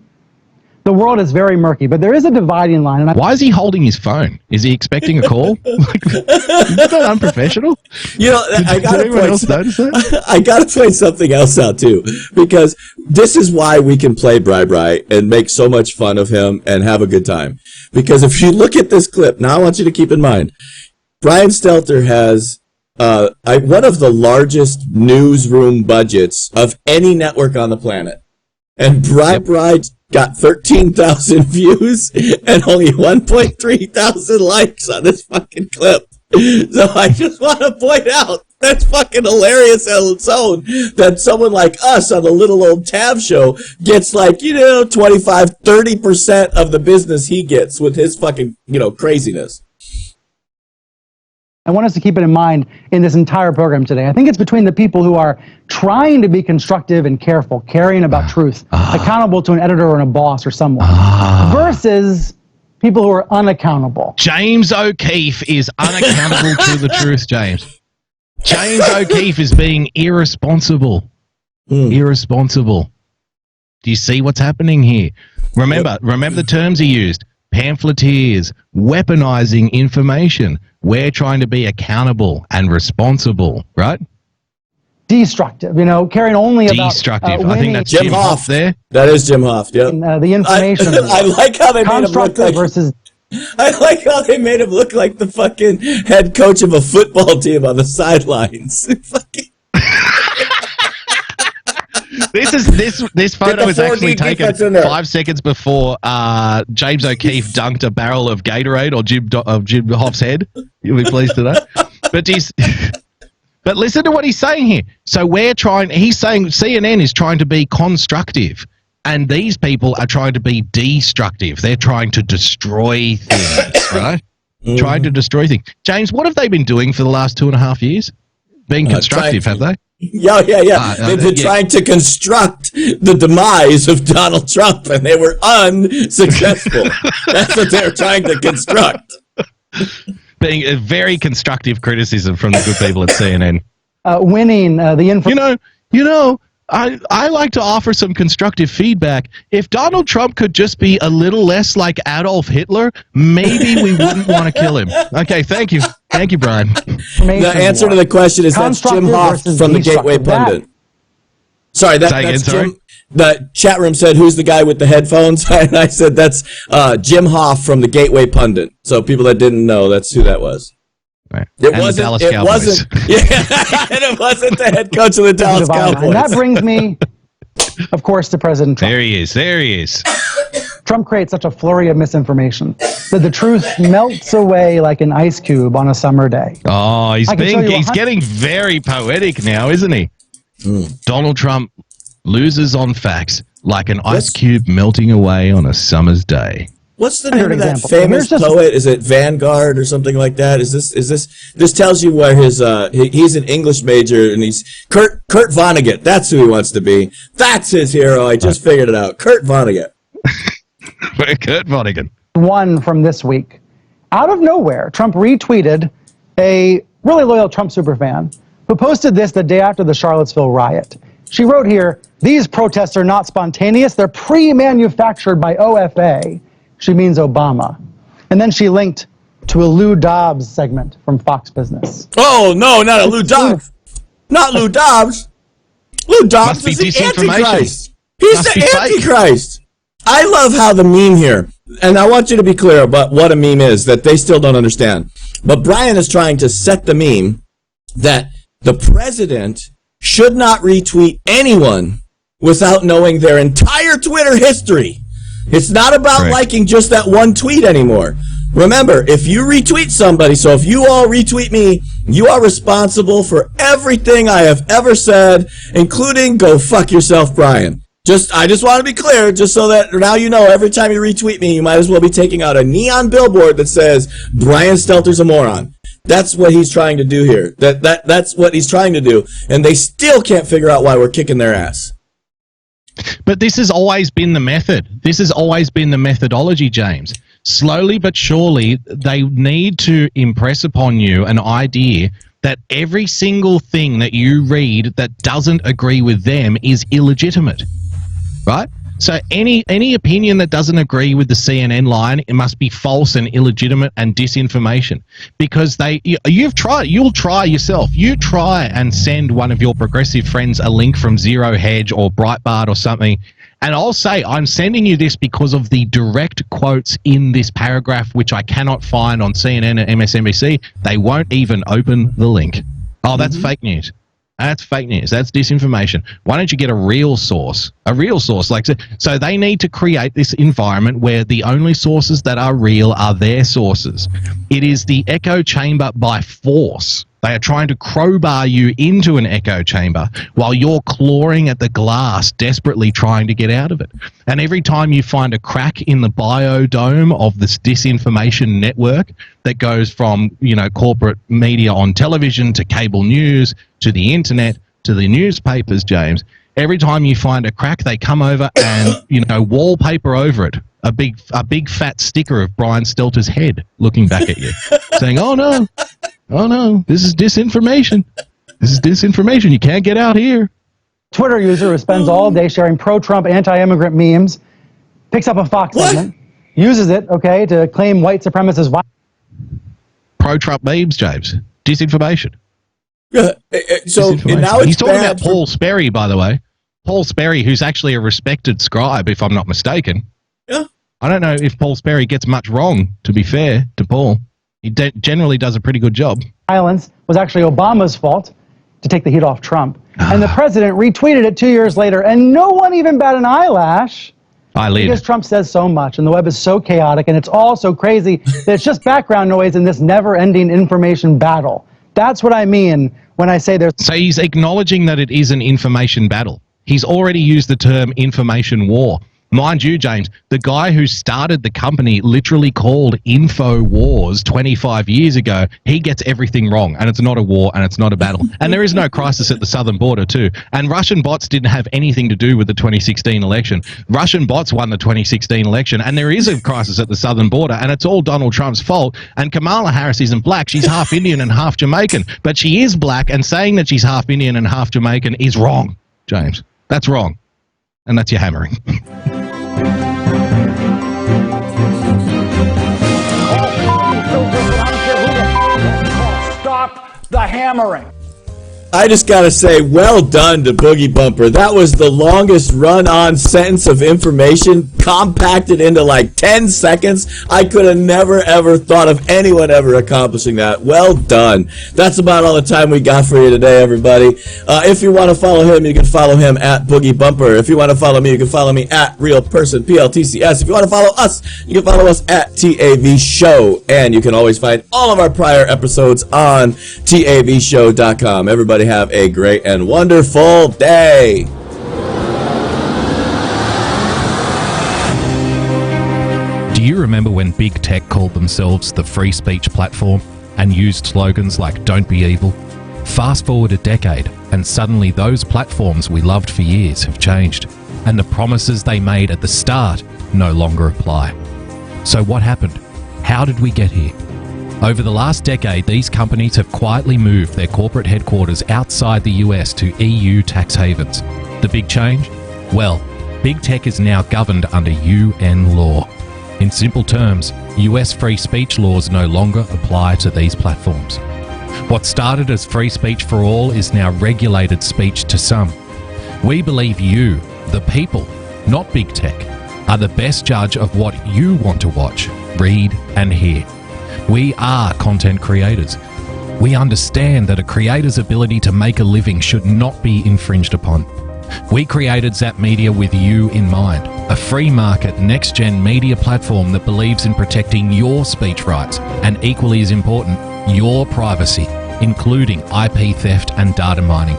The world is very murky, but there is a dividing line. And Why is he holding his phone? Is he expecting a call? Is that unprofessional? You know, I gotta point something else out too, because this is why we can play Bri Bri and make so much fun of him and have a good time. Because if you look at this clip, now I want you to keep in mind, Brian Stelter has one of the largest newsroom budgets of any network on the planet. And Bri got 13,000 views and only 1.3 thousand likes on this fucking clip. So I just want to point out, that's fucking hilarious on its own, that someone like us on the little old Tav show gets 25, 30% of the business he gets with his fucking, craziness. I want us to keep it in mind in this entire program today. I think it's between the people who are trying to be constructive and careful, caring about truth, accountable to an editor or a boss or someone, versus people who are unaccountable. James O'Keefe is unaccountable to the truth, James. James O'Keefe is being irresponsible. Irresponsible. Do you see what's happening here? Remember the terms he used. Pamphleteers, weaponizing information. We're trying to be accountable and responsible, right? Destructive, caring only about destructive. I think that's Jim Hoff there. That is Jim Hoff. Yeah. The information. I like how they made him look like versus. I like how they made him look like the fucking head coach of a football team on the sidelines. This photo is actually taken 5 seconds before James O'Keefe dunked a barrel of Gatorade of Jim Hoff's head. You'll be pleased to know. But listen to what he's saying here. So he's saying CNN is trying to be constructive, and these people are trying to be destructive. They're trying to destroy things, right? Trying to destroy things. James, what have they been doing for the last 2.5 years? Being constructive, have they? Yeah. They've been trying to construct the demise of Donald Trump, and they were unsuccessful. That's what they're trying to construct. Being a very constructive criticism from the good people at CNN. Winning the information. I like to offer some constructive feedback. If Donald Trump could just be a little less like Adolf Hitler, maybe we wouldn't want to kill him. Okay, thank you. Thank you, Brian. The answer to the question is that's Jim Hoff from the Gateway Pundit. Sorry, that's Jim. The chat room said, "Who's the guy with the headphones?" And I said, "That's Jim Hoff from the Gateway Pundit." So people that didn't know, that's who that was. Right. It wasn't. Yeah, and it wasn't the head coach of the Dallas Cowboys. And that brings me, of course, to President Trump. There he is. There he is. Trump creates such a flurry of misinformation that the truth melts away like an ice cube on a summer day. Oh, he's getting very poetic now, isn't he? Donald Trump loses on facts like an ice cube melting away on a summer's day. What's the name of that famous poet? Is it Vanguard or something like that? This tells you where his he's an English major and he's Kurt Vonnegut. That's who he wants to be. That's his hero. I just figured it out. Kurt Vonnegut. Kurt Vonnegut. One from this week. Out of nowhere, Trump retweeted a really loyal Trump superfan who posted this the day after the Charlottesville riot. She wrote here, "These protests are not spontaneous. They're pre-manufactured by OFA." She means Obama. And then she linked to a Lou Dobbs segment from Fox Business. Oh, no, not a Lou Dobbs. Not Lou Dobbs. Lou Dobbs is the Antichrist. He's the Antichrist. I love how the meme here, and I want you to be clear about what a meme is that they still don't understand. But Brian is trying to set the meme that the president should not retweet anyone without knowing their entire Twitter history. It's not about liking just that one tweet anymore. Remember, if you retweet somebody, so if you all retweet me, you are responsible for everything I have ever said, including go fuck yourself, Brian. I just want to be clear, just so that now you know every time you retweet me, you might as well be taking out a neon billboard that says, Brian Stelter's a moron. That's what he's trying to do here. That's what he's trying to do. And they still can't figure out why we're kicking their ass. But this has always been the method. This has always been the methodology, James. Slowly but surely, they need to impress upon you an idea that every single thing that you read that doesn't agree with them is illegitimate, right? So any opinion that doesn't agree with the CNN line, it must be false and illegitimate and disinformation, because you'll try yourself. You try and send one of your progressive friends a link from Zero Hedge or Breitbart or something, and I'll say, I'm sending you this because of the direct quotes in this paragraph, which I cannot find on CNN and MSNBC. They won't even open the link. Oh, that's fake news. That's fake news. That's disinformation. Why don't you get a real source? A real source. So they need to create this environment where the only sources that are real are their sources. It is the echo chamber by force. They are trying to crowbar you into an echo chamber while you're clawing at the glass, desperately trying to get out of it. And every time you find a crack in the biodome of this disinformation network that goes from, corporate media on television to cable news to the internet to the newspapers, James, every time you find a crack, they come over and, wallpaper over it a big fat sticker of Brian Stelter's head looking back at you, saying, "Oh no, this is disinformation. This is disinformation. You can't get out here." Twitter user who spends all day sharing pro-Trump, anti-immigrant memes, picks up a Fox segment, uses it, to claim white supremacist violence. Pro-Trump memes, James. Disinformation. Yeah. So now it's he's talking about Paul Sperry, by the way. Paul Sperry, who's actually a respected scribe, if I'm not mistaken. Yeah. I don't know if Paul Sperry gets much wrong, to be fair to Paul. He generally does a pretty good job. Violence was actually Obama's fault, to take the heat off Trump. And the president retweeted it 2 years later, and no one even bat an eyelash. Because Trump says so much, and the web is so chaotic, and it's all so crazy that it's just background noise in this never-ending information battle. That's what I mean when I say there's... So he's acknowledging that it is an information battle. He's already used the term information war. Mind you, James, the guy who started the company literally called InfoWars 25 years ago, he gets everything wrong, and it's not a war, and it's not a battle. And there is no crisis at the southern border, too. And Russian bots didn't have anything to do with the 2016 election. Russian bots won the 2016 election, and there is a crisis at the southern border, and it's all Donald Trump's fault. And Kamala Harris isn't black. She's half Indian and half Jamaican. But she is black, and saying that she's half Indian and half Jamaican is wrong, James. That's wrong. And that's your hammering. the hammering. I just gotta say, well done to Boogie Bumper. That was the longest run-on sentence of information compacted into like 10 seconds. I could have never ever thought of anyone ever accomplishing that. Well done. That's about all the time we got for you today, everybody. If you want to follow him, you can follow him at Boogie Bumper. If you want to follow me, you can follow me at Real Person PLTCS. If you want to follow us, you can follow us at TAV Show. And you can always find all of our prior episodes on TAVshow.com. Everybody have a great and wonderful day. Do you remember when big tech called themselves the free speech platform and used slogans like "Don't be evil"? Fast forward a decade, and suddenly those platforms we loved for years have changed, and the promises they made at the start no longer apply. So what happened? How did we get here? Over the last decade, these companies have quietly moved their corporate headquarters outside the US to EU tax havens. The big change? Well, big tech is now governed under UN law. In simple terms, US free speech laws no longer apply to these platforms. What started as free speech for all is now regulated speech to some. We believe you, the people, not big tech, are the best judge of what you want to watch, read, and hear. We are content creators. We understand that a creator's ability to make a living should not be infringed upon. We created Zap Media with you in mind, a free market, next-gen media platform that believes in protecting your speech rights and, equally as important, your privacy, including IP theft and data mining.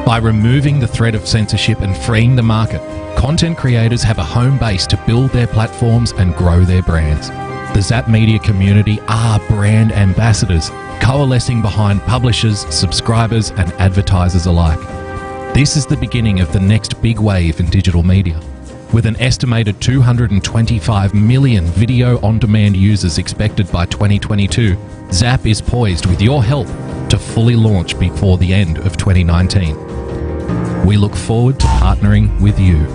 By removing the threat of censorship and freeing the market, content creators have a home base to build their platforms and grow their brands. The Zap Media community are brand ambassadors, coalescing behind publishers, subscribers, and advertisers alike. This is the beginning of the next big wave in digital media. With an estimated 225 million video-on-demand users expected by 2022, Zap is poised, with your help, to fully launch before the end of 2019. We look forward to partnering with you.